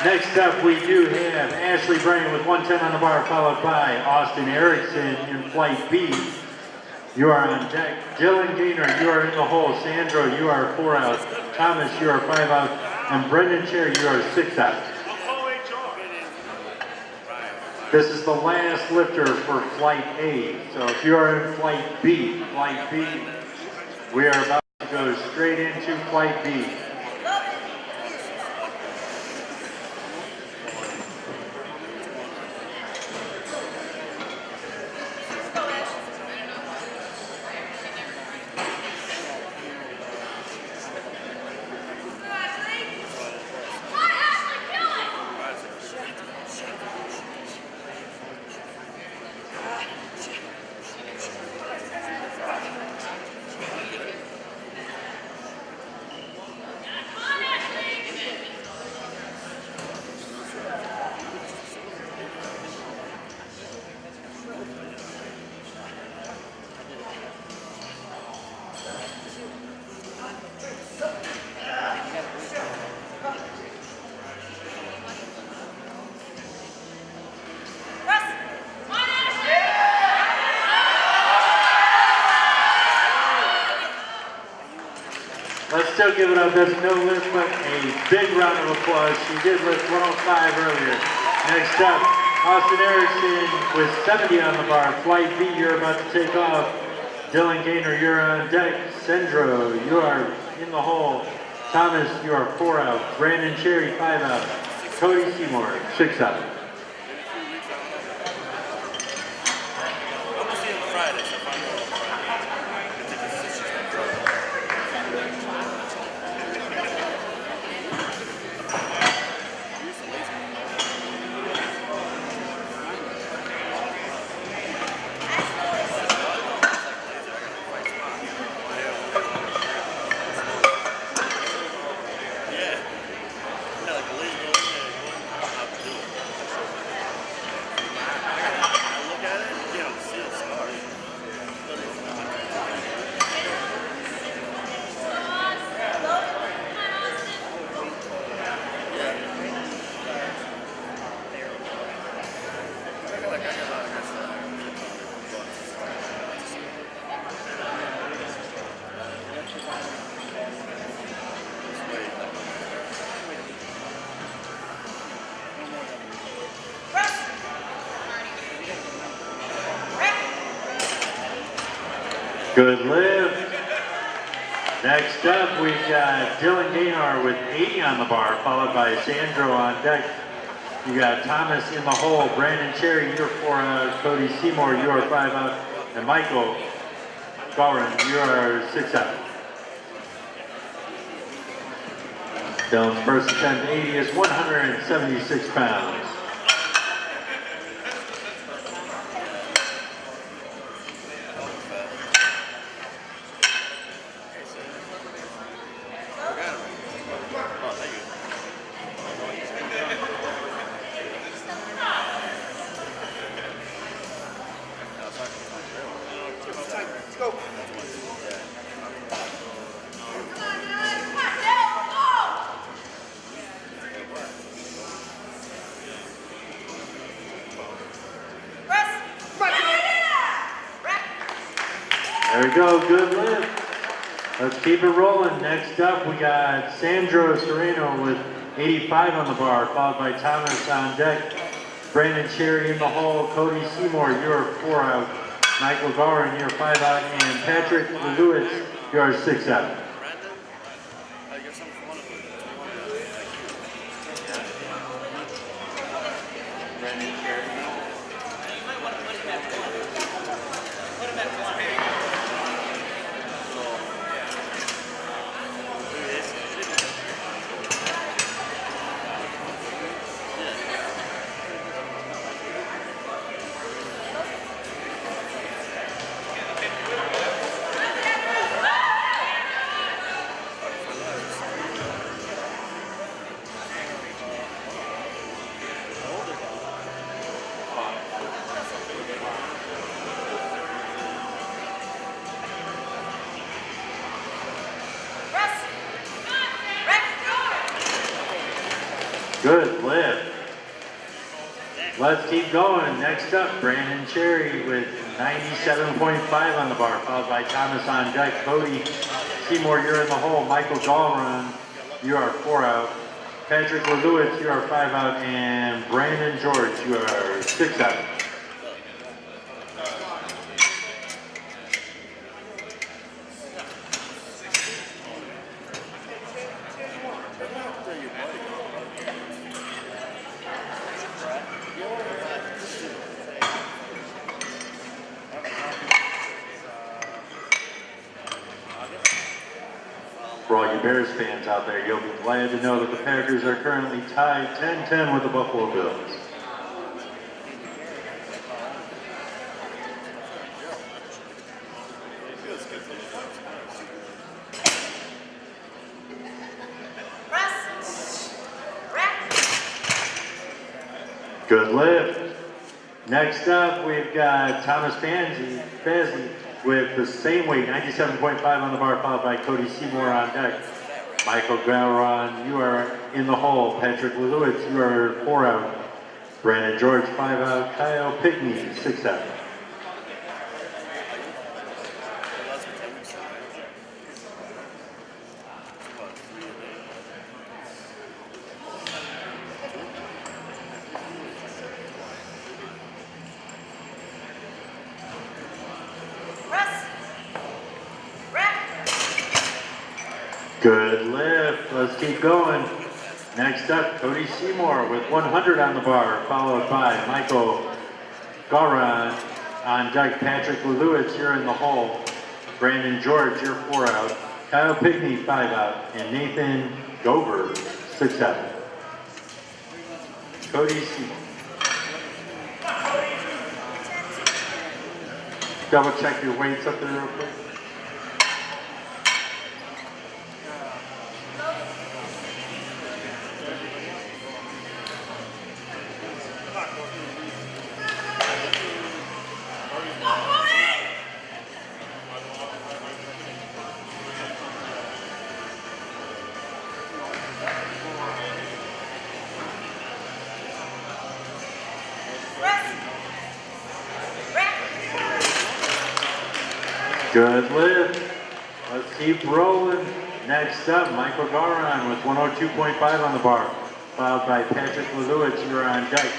Next up, we do have Ashley Bryan with 110 on the bar, followed by Austin Erickson in flight B. You are on deck. Dylan Gaynor, you are in the hole. Sandro, you are 4 out. Thomas, you are 5 out. And Brendan Cherry, you are 6 out. This is the last lifter for flight A. So if you are in flight B, we are about to go straight into flight B. Let's still give it up. There's no lift, but a big round of applause. She did lift 105 earlier. Next up, Austin Erickson with 70 on the bar. Flight B, you're about to take off. Dylan Gaynor, you're on deck. Sandro, you are in the hole. Thomas, you are 4 out. Brandon Cherry, 5 out. Cody Seymour, 6 out. Good lift. Next up, we've got Dylan Gaynor with 80 on the bar, followed by Sandro on deck. You got Thomas in the hole. Brandon Cherry, you're 4 out. Cody Seymour, you are 5 out. And Michael Gorin, you are 6 out. Dylan's first attempt 80 is 176 pounds. Let's go. There we go, good lift. Let's keep it rolling. Next up, we got Sandro Sereno with 85 on the bar, followed by Thomas on deck. Brandon Cherry in the hole. Cody Seymour, you're 4 out. Michael Gorin, you're 5 out. And Patrick Lewis, you're 6 out. Let's keep going. Next up, Brandon Cherry with 97.5 on the bar, followed by Thomas on deck. Cody Seymour, you're in the hole. Michael Gallron, you are 4 out. Patrick Lewis, you are 5 out. And Brandon George, you are 6 out. For all you Bears fans out there, you'll be glad to know that the Packers are currently tied 10-10 with the Buffalo Bills. Good lift. Next up, we've got Thomas Fazley with the same weight, 97.5 on the bar, followed by Cody Seymour on deck. Michael Galron, you are in the hole. Patrick Lewis, you are 4 out. Brandon George, 5 out. Kyle Pigney, 6 out. Good lift. Let's keep going. Next up, Cody Seymour with 100 on the bar, followed by Michael Garan on deck. Patrick Lewis, you're in the hole. Brandon George, you're 4 out. Kyle Pigney, 5 out. And Nathan Gover, 6 out. Cody Seymour. Double check your weights up there real quick. Good lift. Let's keep rolling. Next up, Michael Garan with 102.5 on the bar, followed by Patrick Lewis, you're on deck.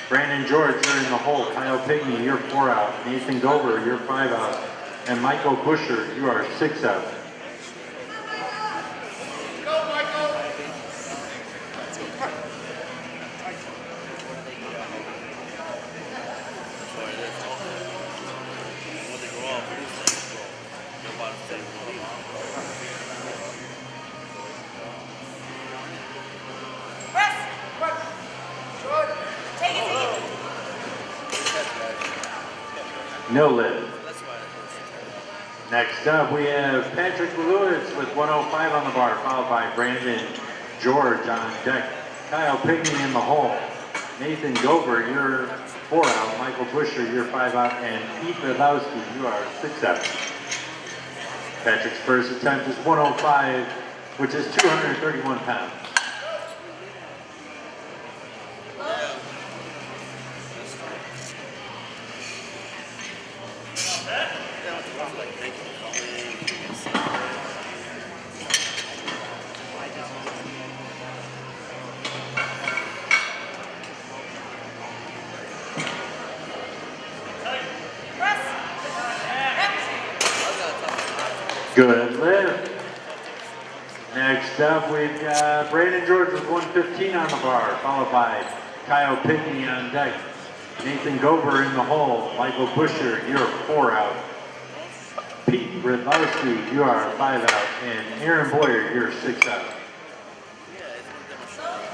Brandon George, you're in the hole. Kyle Pigney, you're 4 out. Nathan Gover, you're 5 out. And Michael Busher, you are 6 out. No lift. Next up, we have Patrick Lewis with 105 on the bar, followed by Brandon George on deck. Kyle Pigney in the hole. Nathan Gover, you're 4 out. Michael Busher, you're 5 out. And Pete Wadlowski, you are 6 out. Patrick's first attempt is 105, which is 231 pounds. Good lift. Next up, we've got Brandon George with 115 on the bar, followed by Kyle Pigney on deck. Nathan Gover in the hole. Michael Busher, you're 4 out. Pete Wadlowski, you are 5 out. And Aaron Boyer, you're 6 out.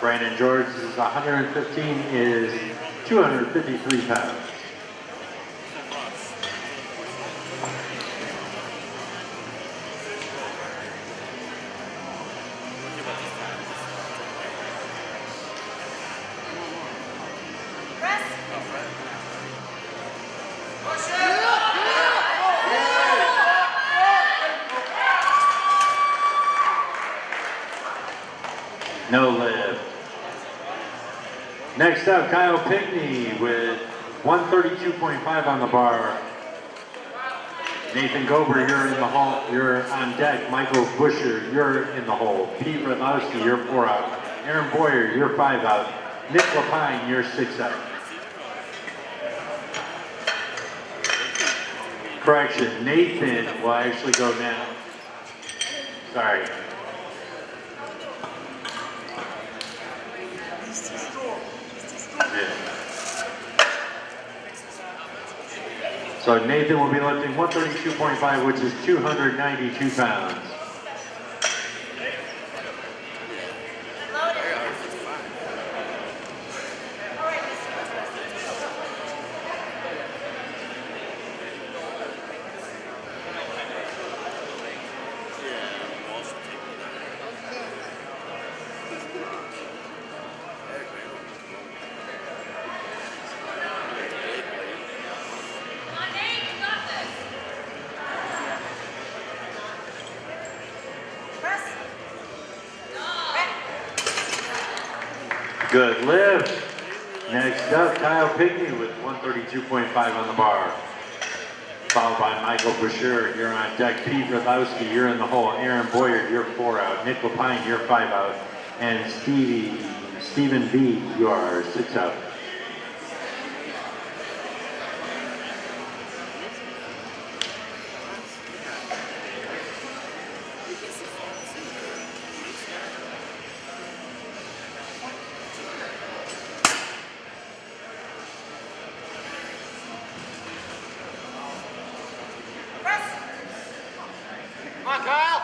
Brandon George's 115 is 253 pounds. No lift. Next up, Kyle Pinkney with 132.5 on the bar. Nathan Gober, you're in the hole, you're on deck. Michael Busher, you're in the hole. Pete Radlowski, you're 4 out. Aaron Boyer, you're 5 out. Nick Lapine, you're 6 out. Correction, Nathan will actually go now. Sorry. Yeah. So Nathan will be lifting 132.5, which is 292 pounds. Good lift. Next up, Kyle Pinkney with 132.5 on the bar. Followed by Michael Boucher, you're on deck. Pete Radlowski, you're in the hole. Aaron Boyer, you're 4 out. Nick Lapine, you're 5 out. And Stephen B, you are 6 out. Come on, Kyle.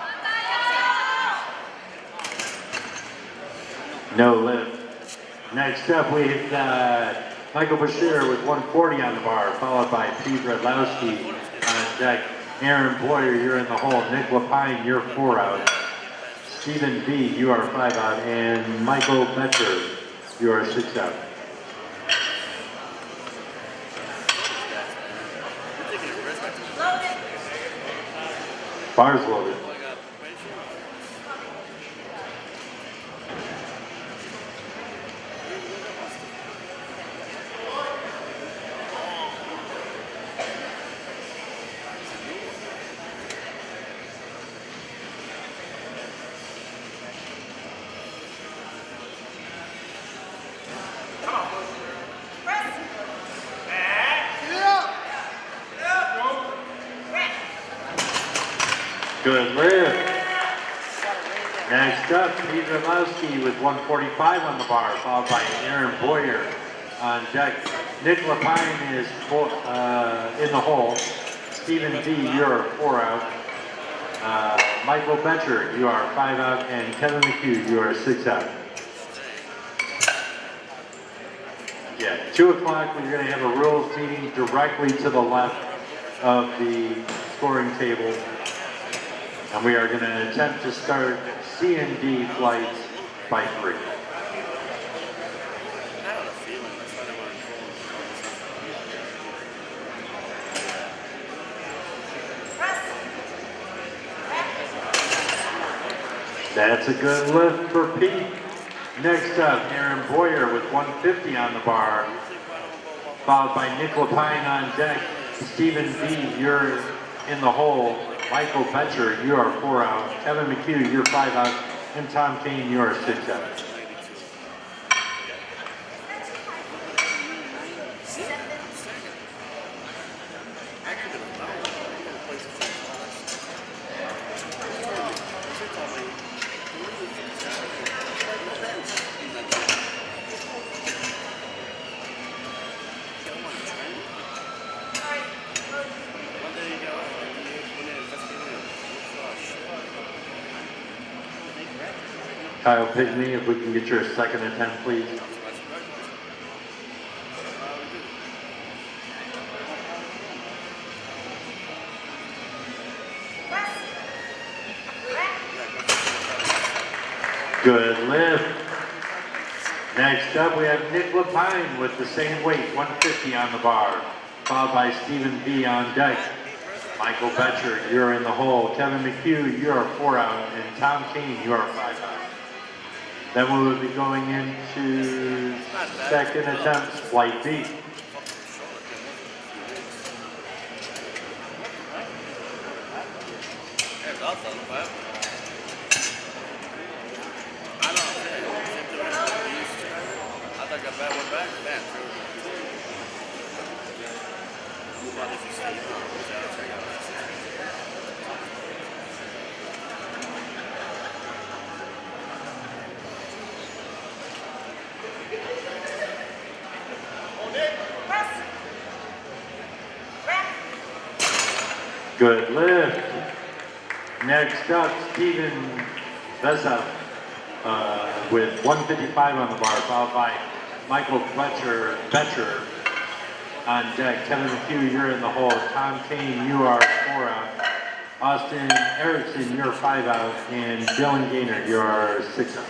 No lift. Next up, we've got Michael Bashir with 140 on the bar, followed by Pete Radlowski on deck. Aaron Boyer, you're in the hole. Nick Lapine, you're 4 out. Stephen B, you are 5 out. And Michael Betcher, you are 6 out. Bars loaded. Good lift. Next up, Pete Radlowski with 145 on the bar, followed by Aaron Boyer on deck. Nick Lapine is in the hole. Stephen B, you're 4 out. Michael Betcher, you are 5 out. And Kevin McHugh, you are 6 out. Yeah, 2 o'clock, we're going to have a rules meeting directly to the left of the scoring table. And we are going to attempt to start C and D flights by 3. That's a good lift for Pete. Next up, Aaron Boyer with 150 on the bar, followed by Nick Lapine on deck. Stephen B, you're in the hole. Michael Betcher, you are 4 out. Kevin McHugh, you're 5 out. And Tom Kane, you are 6 out. Kyle Pinkney, if we can get your second attempt, please. Good lift. Next up, we have Nick Lapine with the same weight, 150 on the bar, followed by Stephen B on deck. Michael Betcher, you're in the hole. Kevin McHugh, you're 4 out. And Tom Kane, you are 5 out. Then we will be going into second attempt, flight B. Good lift. Next up, Steven Vesa with 155 on the bar, followed by Michael Betcher on deck. Kevin McHugh, you're in the hole. Tom Kane, you are 4 out. Austin Erickson, you're 5 out. And Dylan Gaynor, you're 6 out.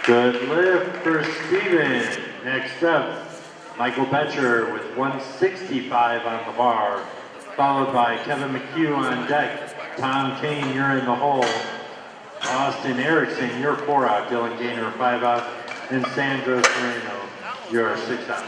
Good lift for Steven. Next up, Michael Betcher with 165 on the bar, followed by Kevin McHugh on deck. Tom Kane, you're in the hole. Austin Erickson, you're 4 out. Dylan Gaynor, 5 out. And Sandro Serrano, you're 6 out.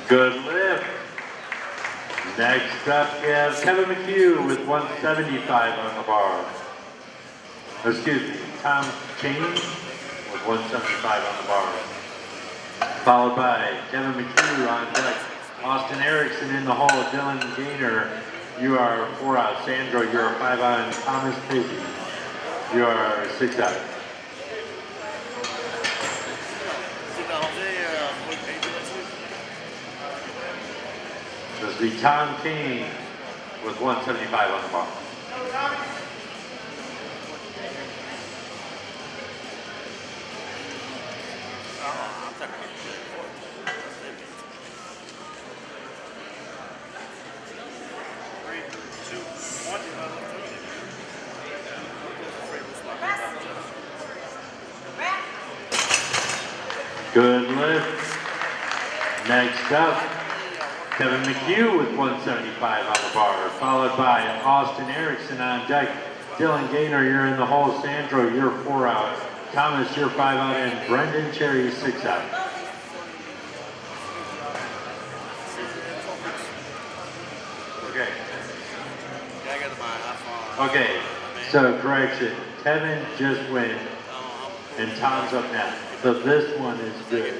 Good lift. Next up, we have Kevin McHugh with 175 on the bar. Excuse me, Tom Kane with 175 on the bar. Followed by Kevin McHugh on deck. Austin Erickson in the hole. Dylan Gaynor, you are 4 out. Sandro, you're 5 out. And Thomas Pizzi, you are 6 out. This will be Tom Kane with 175 on the bar. Good lift. Next up, Kevin McHugh with 175 on the bar, followed by Austin Erickson on deck. Dylan Gaynor, you're in the hole. Sandro, you're 4 out. Thomas, you're 5 out. And Brendan Cherry, 6 out. Okay. Okay, so correction. Kevin just went, and Tom's up next. So this one is good.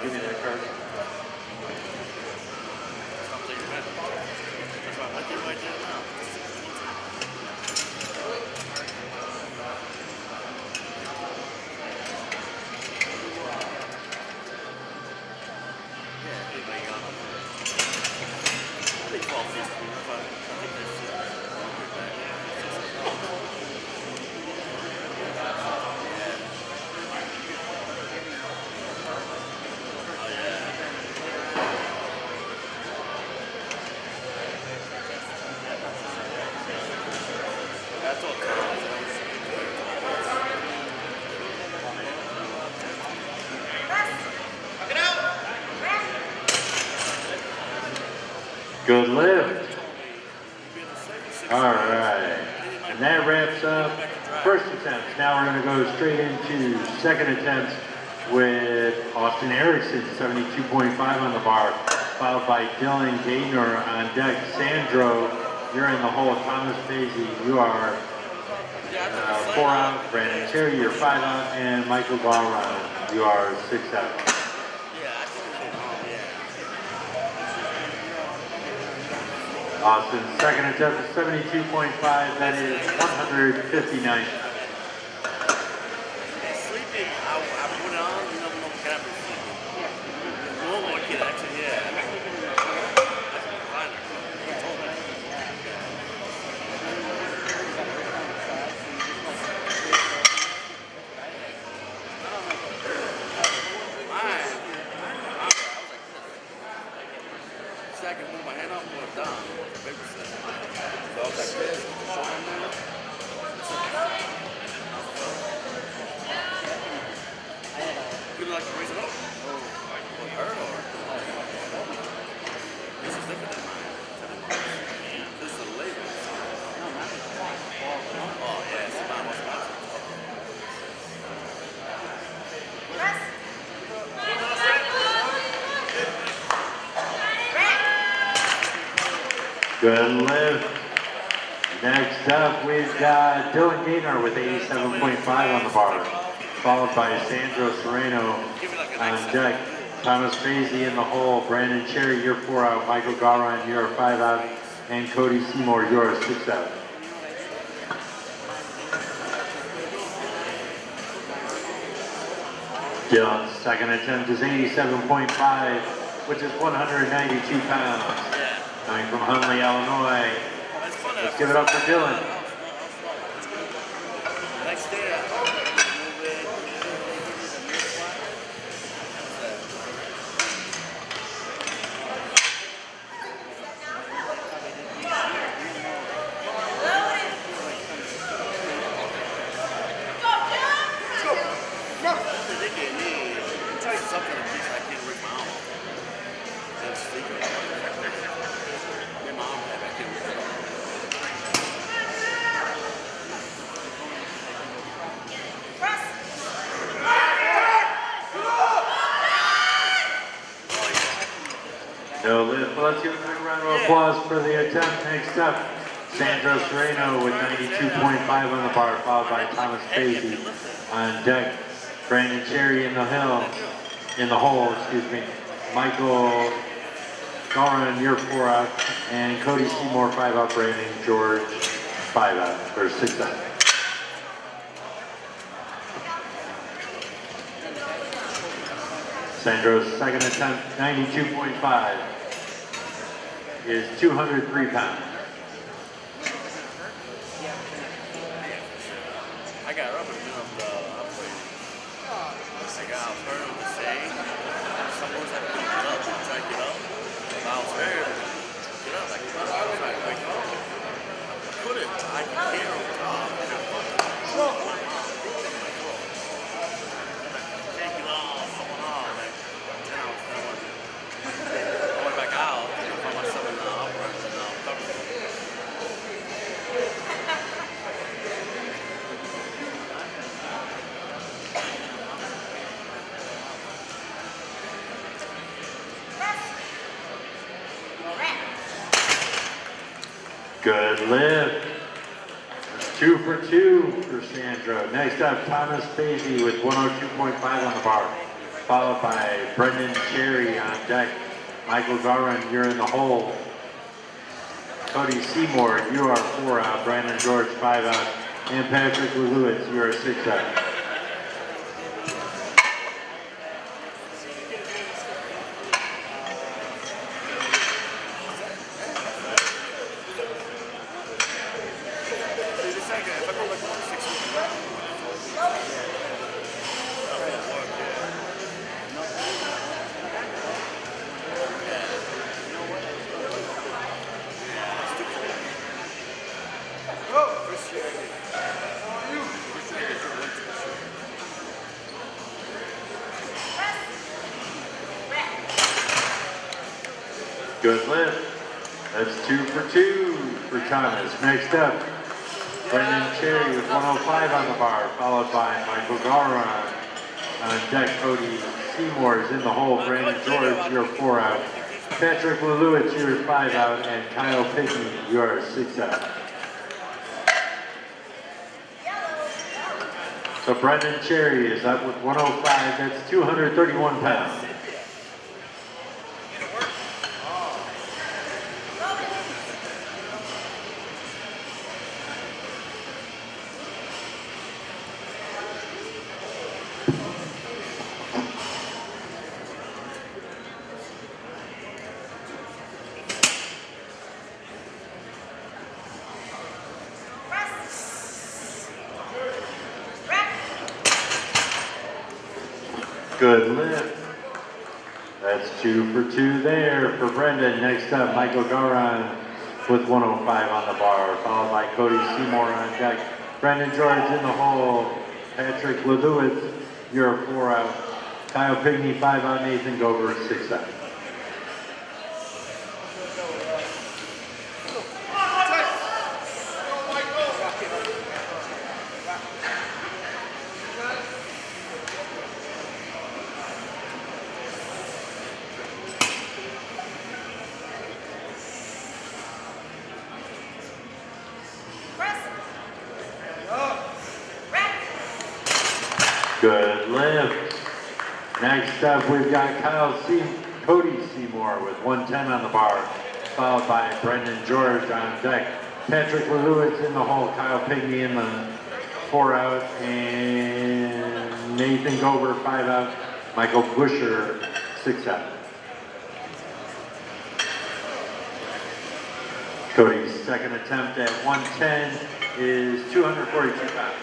Give me that card. Good lift. All right. And that wraps up first attempts. Now we're going to go straight into second attempts with Austin Erickson, 72.5 on the bar, followed by Dylan Gaynor on deck. Sandro, you're in the hole. Thomas Paisley, you are 4 out. Brandon Cherry, you're 5 out. And Michael Garron, you are 6 out. Austin's second attempt is 72.5. That is 159. Sleeping, I put it on, you know, no camera. Normal kid, actually, yeah. I can move my hand up, move it down. So I was like this, shoulder down. Good like to raise it up. Or hurt or? This is different than mine. This is the label. Oh yeah, it's mine. What's mine? Good lift. Next up, we've got Dylan Gaynor with 87.5 on the bar, followed by Sandro Serrano on deck. Thomas Fazy in the hole. Brandon Cherry, you're 4 out. Michael Garron, you're 5 out. And Cody Seymour, you're 6 out. Dylan's second attempt is 87.5, which is 192 pounds. Coming from Hunley, Illinois. Let's give it up for Dylan. Next day, No lift. Well, let's give a big round of applause for the attempt. Next up, Sandro Serrano with 92.5 on the bar, followed by Thomas Fazy on deck. Brandon Cherry in the hole, excuse me. Michael Garron, you're 4 out. And Cody Seymour, 5 out. Brandon George, 5 out, or 6 out. Sandro's second attempt, 92.5, is 203 pounds. I got up in the middle of the upgrade. I got heard of the saying. Someone's had to get up, try to get up. But I was very able to get up. Like, I was like, wake up. I couldn't. I could hear him. Take it off, someone off. Like, then I went back out and found myself in the upright and covered. Good lift. 2 for 2 for Sandro. Next up, Thomas Fazy with 102.5 on the bar, followed by Brendan Cherry on deck. Michael Garron, you're in the hole. Cody Seymour, you are 4 out. Brandon George, 5 out. And Patrick Lewis, you are 6 out. Good lift. That's 2 for 2 for Thomas. Next up, Brendan Cherry with 105 on the bar, followed by Michael Garron on deck. Cody Seymour is in the hole. Brandon George, you're 4 out. Patrick Lewis, you're 5 out. And Kyle Pickney, you are 6 out. So Brendan Cherry is up with 105. That's 231 pounds. Good lift. That's 2 for 2 there for Brendan. Next up, Michael Garan with 105 on the bar, followed by Cody Seymour on deck. Brendan George in the hole. Patrick LeLewis, you're 4 out. Kyle Pigney, 5 out. Nathan Gover, 6 out. Good lift. Next up, we've got Cody Seymour with 110 on the bar, followed by Brendan George on deck. Patrick LeLewis in the hole, Kyle Pigney in the 4 out, and Nathan Gover 5 out, Michael Busher 6 out. Cody's second attempt at 110 is 242 pounds.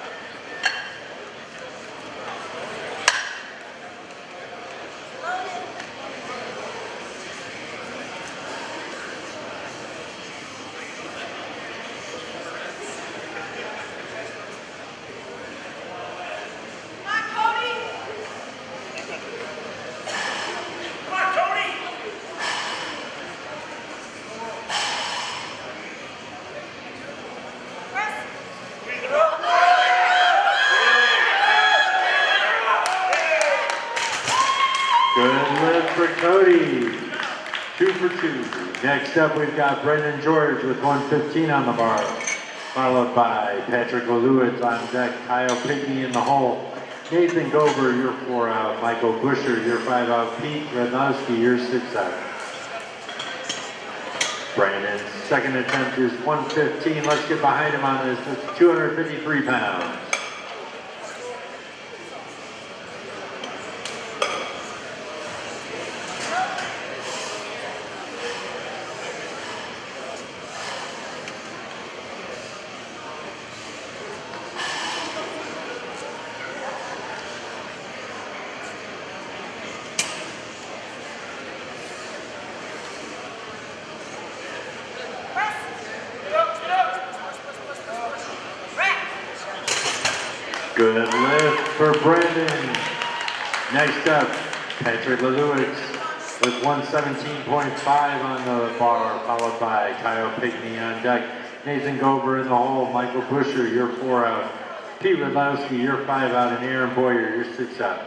Good lift for Cody. 2 for 2. Next up, we've got Brendan George with 115 on the bar, followed by Patrick LeLewis on deck, Kyle Pigney in the hole, Nathan Gover, you're 4 out, Michael Busher, you're 5 out, Pete Radnowski, you're 6 out. Brandon's second attempt is 115. Let's get behind him on this. It's 253 pounds. Good lift for Brendan. Next up, Patrick LeLewis with 117.5 on the bar, followed by Kyle Pigney on deck. Nathan Gover in the hole, Michael Busher, you're 4 out. Pete Radlowski, you're 5 out, and Aaron Boyer, you're 6 out.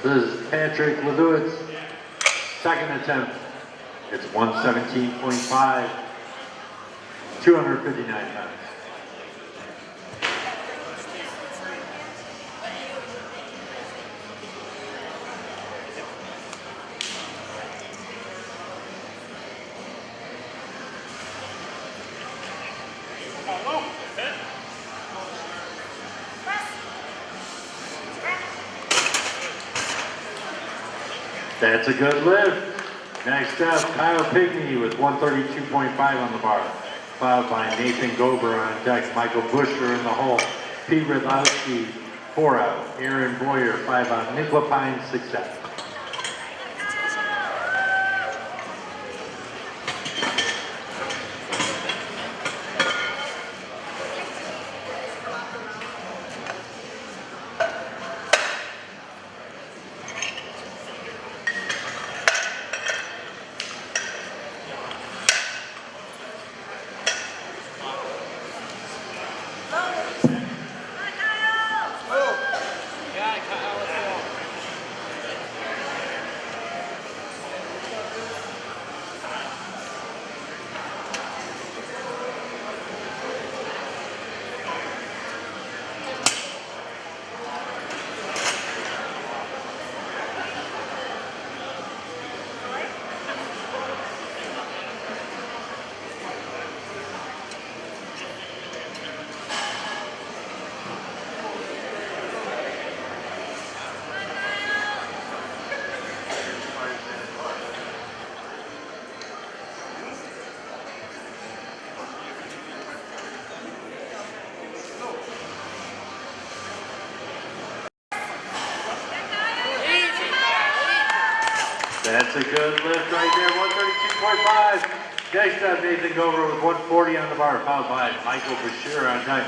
This is Patrick LeLewis, second attempt. It's 117.5, 259 pounds. That's a good lift. Next up, Kyle Pigney with 132.5 on the bar, followed by Nathan Gober on deck, Michael Busher in the hole, Pete Radlowski, 4 out, Aaron Boyer, 5 out, Nick Lapine, 6 out. That's a good lift right there, 132.5. Next up, Nathan Gover with 140 on the bar, followed by Michael Bashir on deck.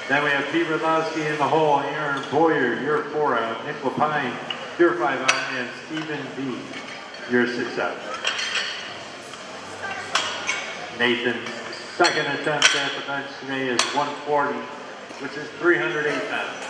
Then we have Pete Radlowski in the hole, Aaron Boyer, your 4 out, Nick Lapine, your 5 out, and Stephen B, your 6 out. Nathan's second attempt at the bench today is 140, which is 308 pounds.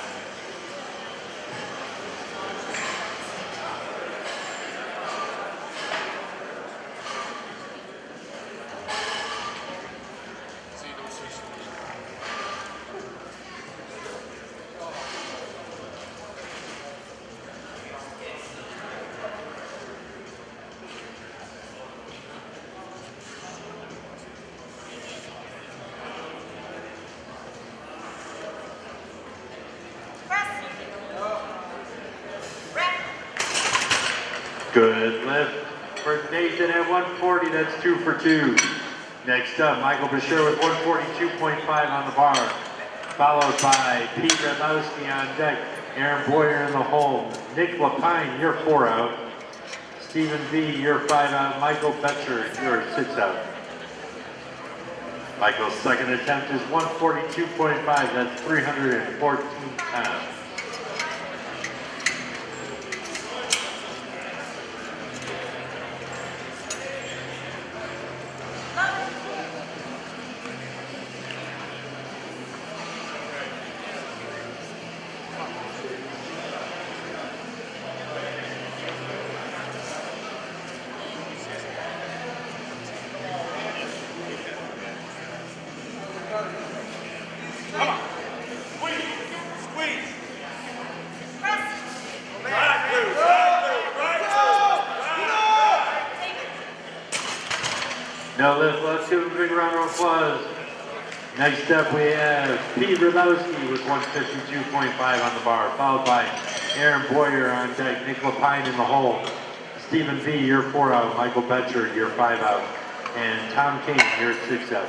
Good lift for Nathan at 140, that's 2 for 2. Next up, Michael Bashir with 142.5 on the bar, followed by Pete Radlowski on deck, Aaron Boyer in the hole, Nick Lapine, your 4 out, Stephen V, your 5 out, Michael Betcher, your 6 out. Michael's second attempt is 142.5, that's 314 pounds. No lift, let's give him a big round of applause. Next up we have Pete Radlowski with 152.5 on the bar, followed by Aaron Boyer on deck, Nick Lapine in the hole, Stephen V, your 4 out, Michael Betcher, your 5 out, and Tom King, your 6 out.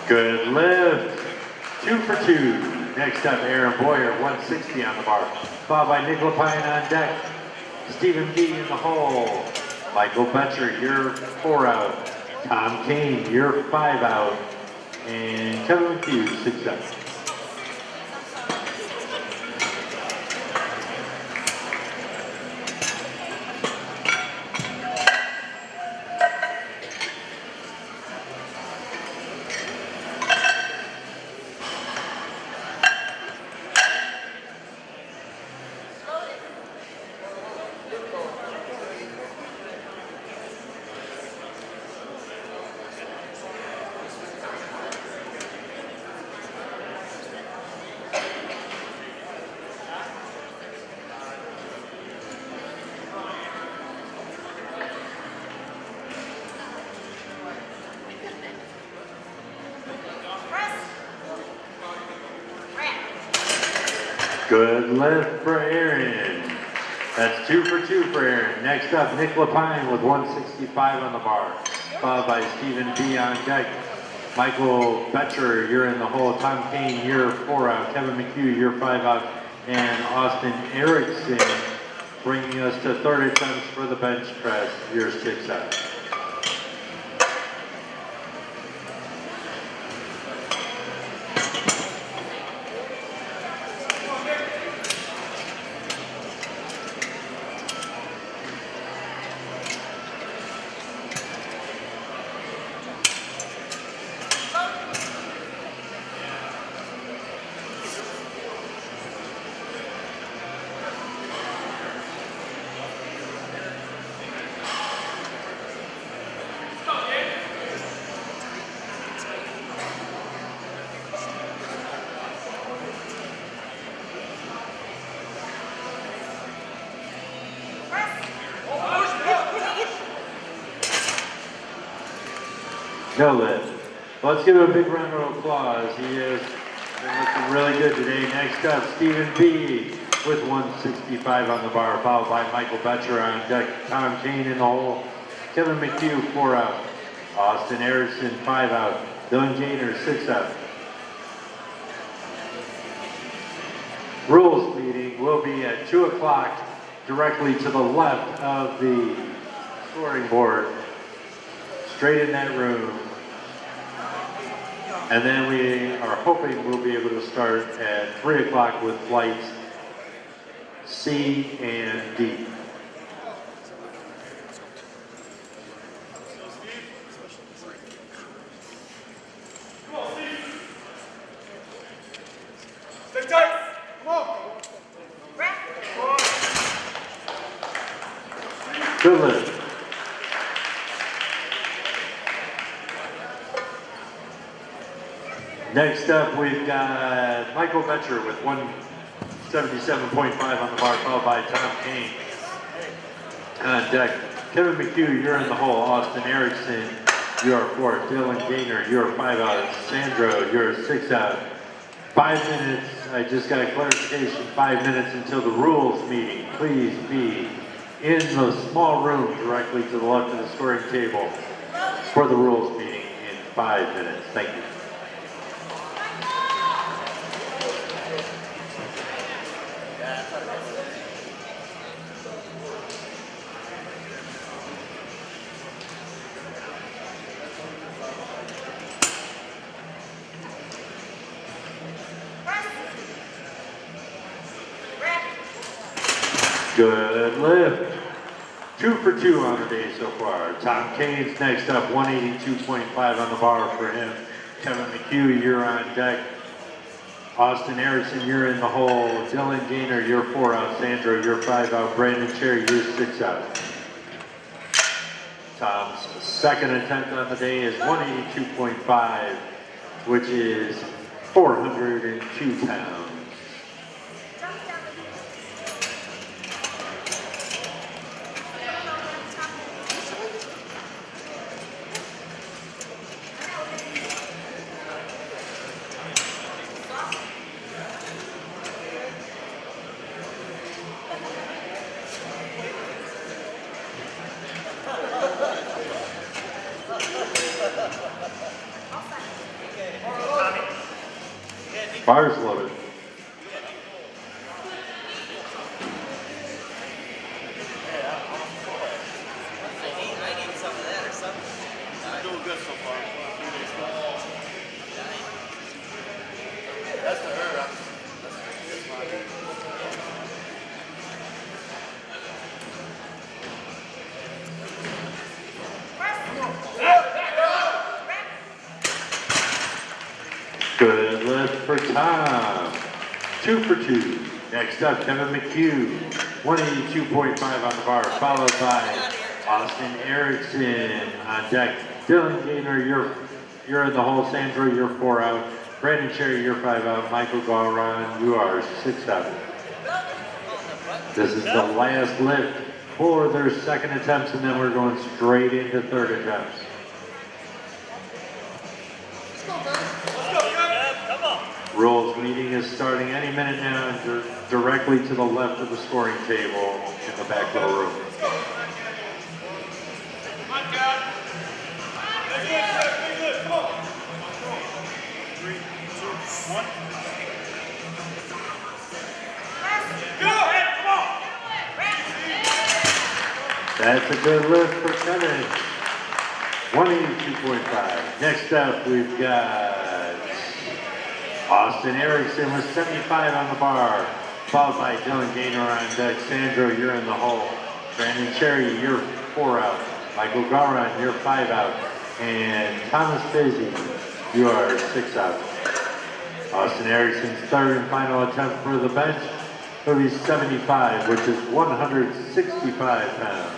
Good lift, 2 for 2. Next up, Aaron Boyer, 160 on the bar, followed by Nick Lapine on deck, Stephen B in the hole, Michael Betcher, your 4 out, Tom Kane, your 5 out, and Kevin McHugh, 6 out. Good lift for Aaron. That's 2 for 2 for Aaron. Next up, Nick Lapine with 165 on the bar, followed by Stephen B on deck. Michael Betcher, you're in the hole. Tom Kane, you're 4 out. Kevin McHugh, you're 5 out. And Austin Erickson bringing us to third attempts for the bench press, you're 6 out. No lift. Let's give him a big round of applause. He has been looking really good today. Next up, Stephen B. with 165 on the bar, followed by Michael Betcher on deck. Tom Kane in the hole. Kevin McHugh, 4 out. Austin Erickson, 5 out. Dylan Gaynor, 6 out. Rules meeting will be at 2 o'clock, directly to the left of the scoring board, straight in that room. And then we are hoping we'll be able to start at 3 o'clock with flights C and D. Stay tight. Come on. Good lift. Next up, we've got Michael Betcher with 177.5 on the bar, followed by Tom Kane on deck. Kevin McHugh, you're in the hole. Austin Erickson, you're 4. Dylan Gaynor, you're 5 out. Sandro, you're 6 out. 5 minutes. I just got a clarification. 5 minutes until the rules meeting. Please be in the small room directly to the left of the scoring table for the rules meeting in 5 minutes. Thank you. Good lift. 2 for 2 on the day so far. Tom Kane's next up, 182.5 on the bar for him. Kevin McHugh, you're on deck. Austin Erickson, you're in the hole. Dylan Gaynor, you're 4 out. Sandro, you're 5 out. Brandon Cherry, you're 6 out. Tom's second attempt on the day is 182.5, which is 402 pounds. Bars loaded. I need some of that or something. I'm doing good so far. That's the herb. That's my Good lift for Tom. 2 for 2. Next up, Kevin McHugh, 182.5 on the bar, followed by Austin Erickson on deck. Dylan Gaynor, you're in the hole. Sandro, you're 4 out. Brandon Cherry, you're 5 out. Michael Gauron, you are 6 out. This is the last lift for their second attempts, and then we're going straight into third attempts. Rules meeting is starting any minute now, and directly to the left of the scoring table in the back of the room. That's a good lift for Kevin. 182.5. Next up, we've got Austin Erickson with 75 on the bar, followed by Dylan Gaynor on deck. Sandro, you're in the hole. Brandon Cherry, you're 4 out. Michael Gauron, you're 5 out. And Thomas Fizzy, you are 6 out. Austin Erickson's third and final attempt for the bench will be 75, which is 165 pounds.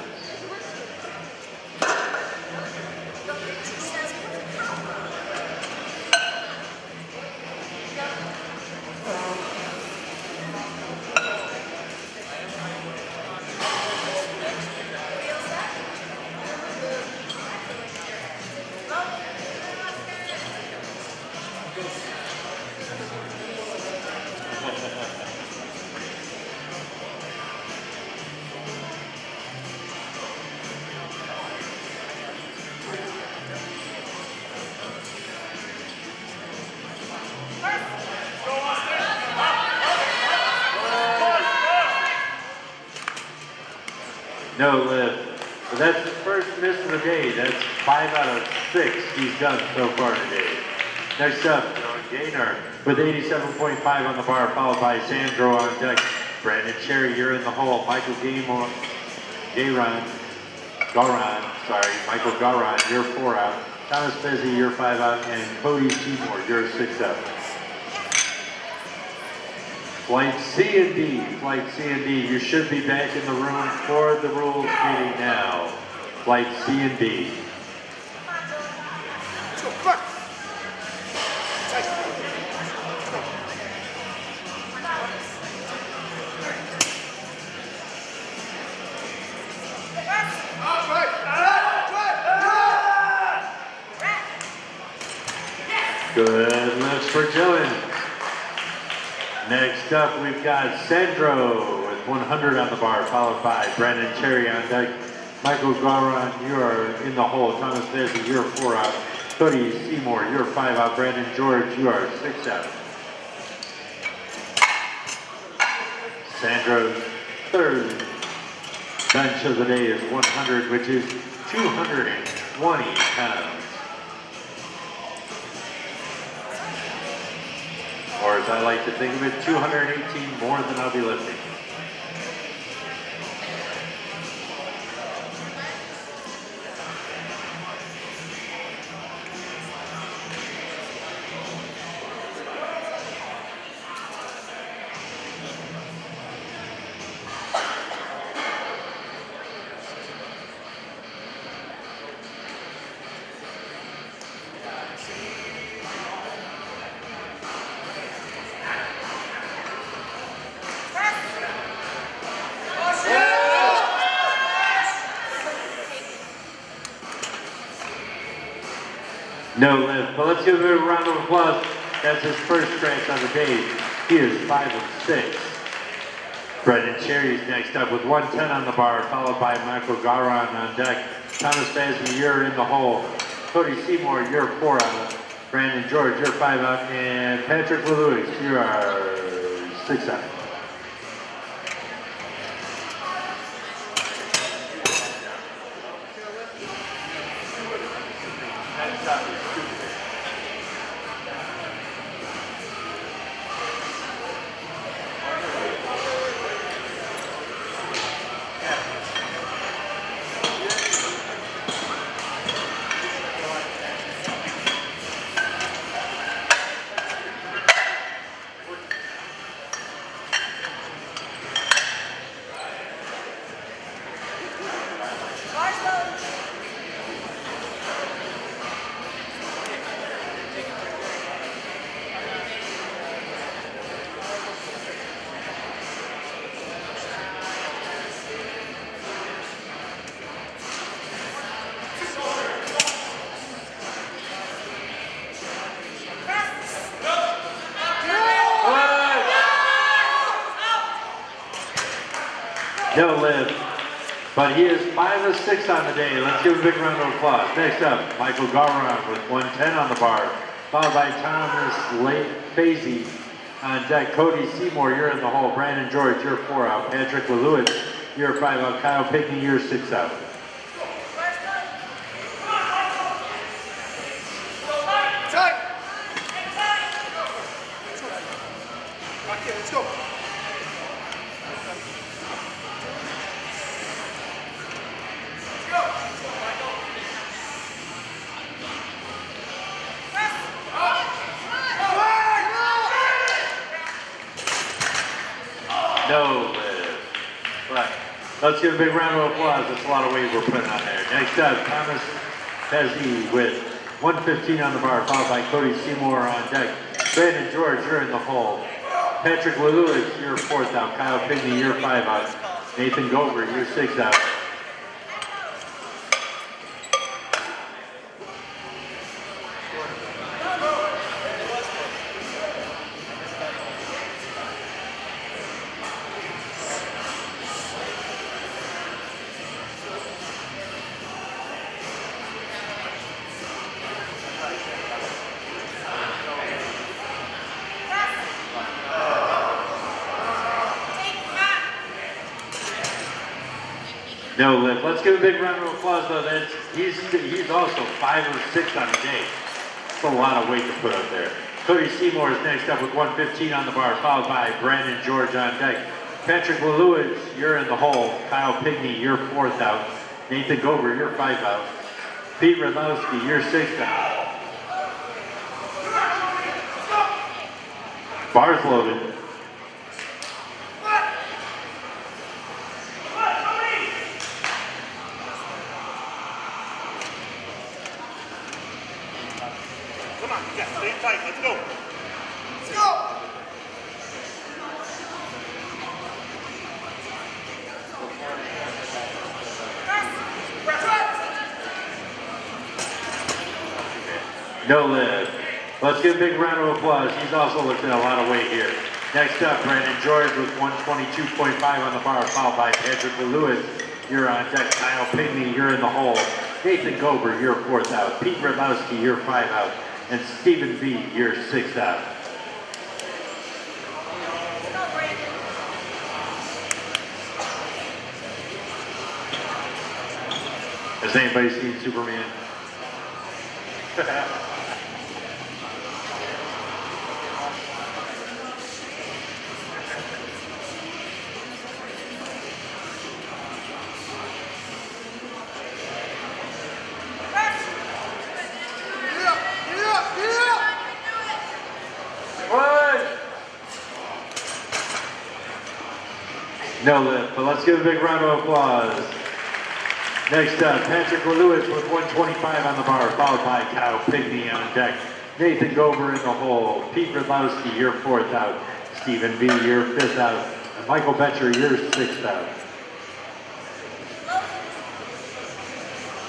No lift. But that's the first miss of the day. That's 5 out of 6 he's done so far today. Next up, John Gaynor with 87.5 on the bar, followed by Sandro on deck. Brandon Cherry, you're in the hole. Michael Garon, Michael Garon, you're 4 out. Thomas Bezzi, you're 5 out. And Cody Seymour, you're 6 out. Flight C and D, Flight C and D, you should be back in the room for the rules meeting now. Flight C and D. Let's go, back. Tight. All right. Good lifts for Dylan. Next up, we've got Sandro with 100 on the bar, followed by Brandon Cherry on deck. Michael Garon, you are in the hole. Thomas Bezzi, you're 4 out. Cody Seymour, you're 5 out. Brandon George, you are 6 out. Sandro's third bench of the day is 100, which is 220 pounds. Or as I like to think of it, 218 more than I'll be lifting. No lift, but let's give him a round of applause. That's his first scratch on the day. He is 5 of 6. Brendan Cherry's next up with 110 on the bar, followed by Michael Garon on deck. Thomas Bazzi, you're in the hole. Cody Seymour, you're 4 out. Brandon George, you're 5 out. And Patrick Lewis, you are 6 out. No lift, but he is 5 of 6 on the day. Let's give him a big round of applause. Next up, Michael Garon with 110 on the bar, followed by Thomas Bazzi on deck. Cody Seymour, you're in the hole. Brandon George, you're 4 out. Patrick Lewis, you're 5 out. Kyle Pickney, you're 6 out. Tight. Okay, let's go. No lift, but let's give a big round of applause. That's a lot of weight we're putting on there. Next up, Thomas Bezzi with 115 on the bar, followed by Cody Seymour on deck. Brandon George, you're in the hole. Patrick Lewis, you're 4th out. Kyle Pigney, you're 5 out. Nathan Gover, you're 6 out. No lift. Let's give a big round of applause though. He's also 5 or 6 on the day. That's a lot of weight to put up there. Cody Seymour is next up with 115 on the bar, followed by Brandon George on deck. Patrick Lewis, you're in the hole. Kyle Pigney, you're 4th out. Nathan Gober, you're 5 out. Pete Radlowski, you're 6th out. Bars loaded. Come on, yeah, stay tight. Let's go. Let's go. No lift. Let's give a big round of applause. He's also lifting a lot of weight here. Next up, Brandon George with 122.5 on the bar, followed by Patrick Lewis. You're on deck. Kyle Pigney, you're in the hole. Nathan Gober, you're 4th out. Pete Radlowski, you're 5 out. And Stephen B, you're 6th out. Has anybody seen Superman? No lift, but let's give a big round of applause. Next up, Patrick Lewis with 125 on the bar, followed by Kyle Pigney on deck. Nathan Gober in the hole. Pete Radlowski, you're 4th out. Stephen B, you're 5th out. And Michael Betcher, you're 6th out.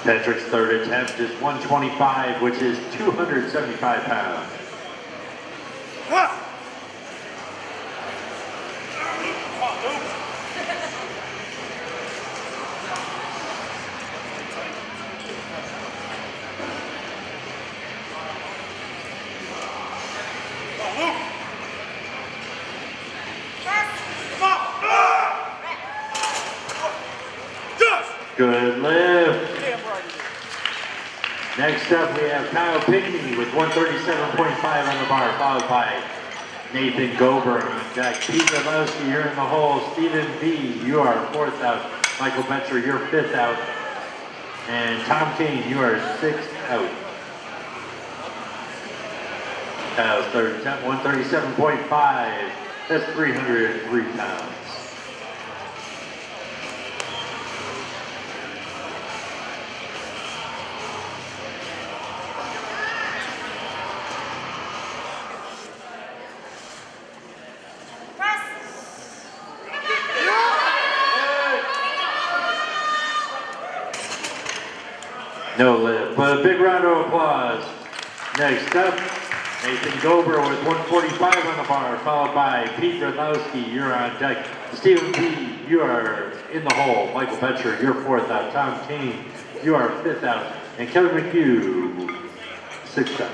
Patrick's 3rd attempt is 125, which is 275 pounds. Good lift. Next up, we have Kyle Pigney with 137.5 on the bar, followed by Nathan Gober on deck. Pete Radlowski, you're in the hole. Stephen B, you are 4th out. Michael Betcher, you're 5th out. And Tom Kane, you are 6th out. Kyle's 3rd attempt, 137.5. That's 303 pounds. No lift, but a big round of applause. Next up, Nathan Gober with 145 on the bar, followed by Pete Radlowski, you're on deck. Stephen B, you are in the hole. Michael Betcher, you're 4th out. Tom Kane, you are 5th out. And Kevin McHugh, 6th out.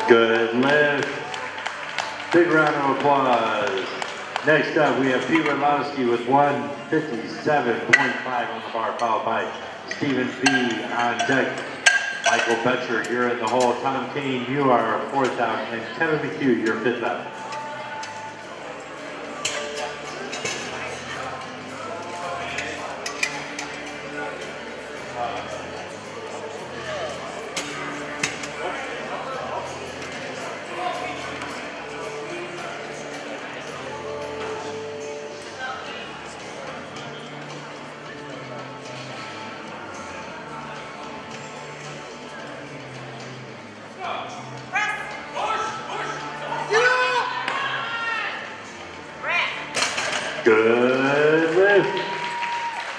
Good lift. Big round of applause. Next up, we have Pete Radlowski with 157.5 on the bar, followed by Stephen B on deck. Michael Betcher, you're in the hole. Tom Kane, you are 4th out. And Kevin McHugh, you're 5th out.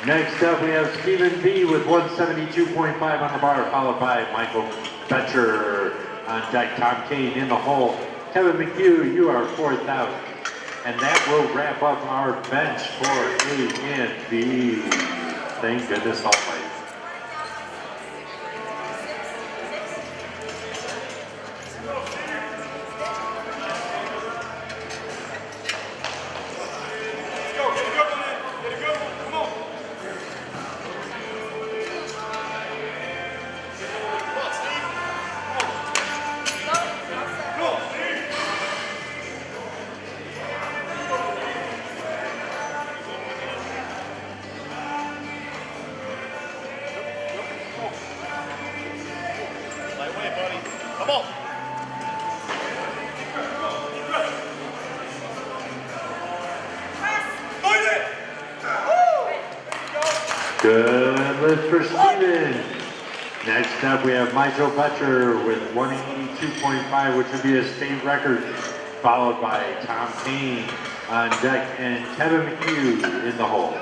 Next up, we have Stephen B. with 172.5 on the bar, followed by Michael Betcher on deck. Tom Kane in the hole. Kevin McHugh, you are 4,000. And that will wrap up our bench for A and B. Thank goodness almighty. Come on. Good lift for Steven. Next up, we have Michael Betcher with 182.5, which would be a state record, followed by Tom Kane on deck and Kevin McHugh in the hole.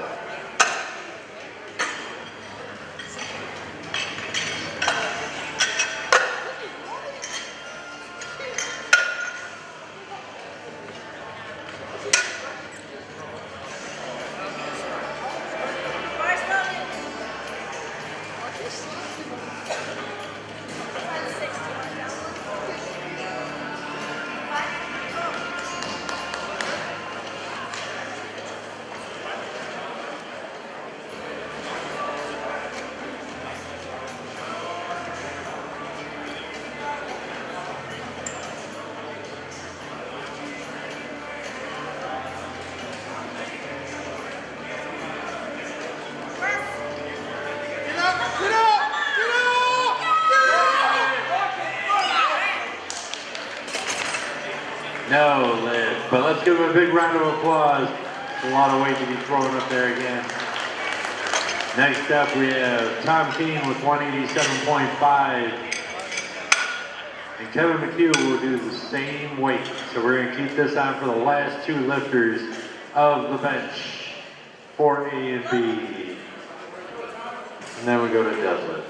No lift, but let's give him a big round of applause. A lot of weight to be thrown up there again. Next up, we have Tom Kane with 187.5. And Kevin McHugh will do the same weight. So we're going to keep this on for the last two lifters of the bench for A and B. And then we go to deadlift.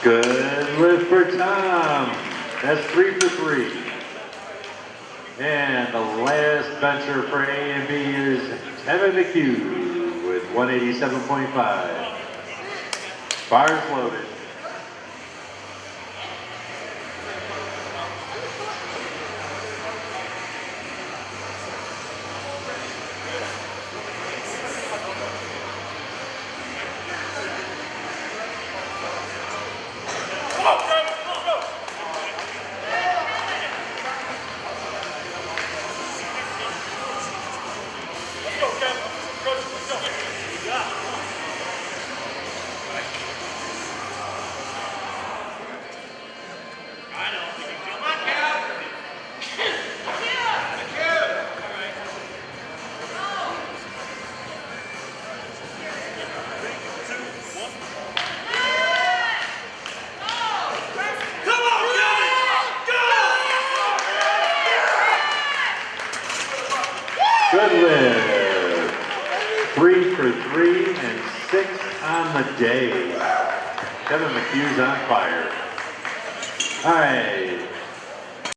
Good lift for Tom. That's 3 for 3. And the last bencher for A and B is Kevin McHugh with 187.5. Bars loaded. Good lift. 3 for 3 and 6 on the day. Kevin McHugh's on fire. All right.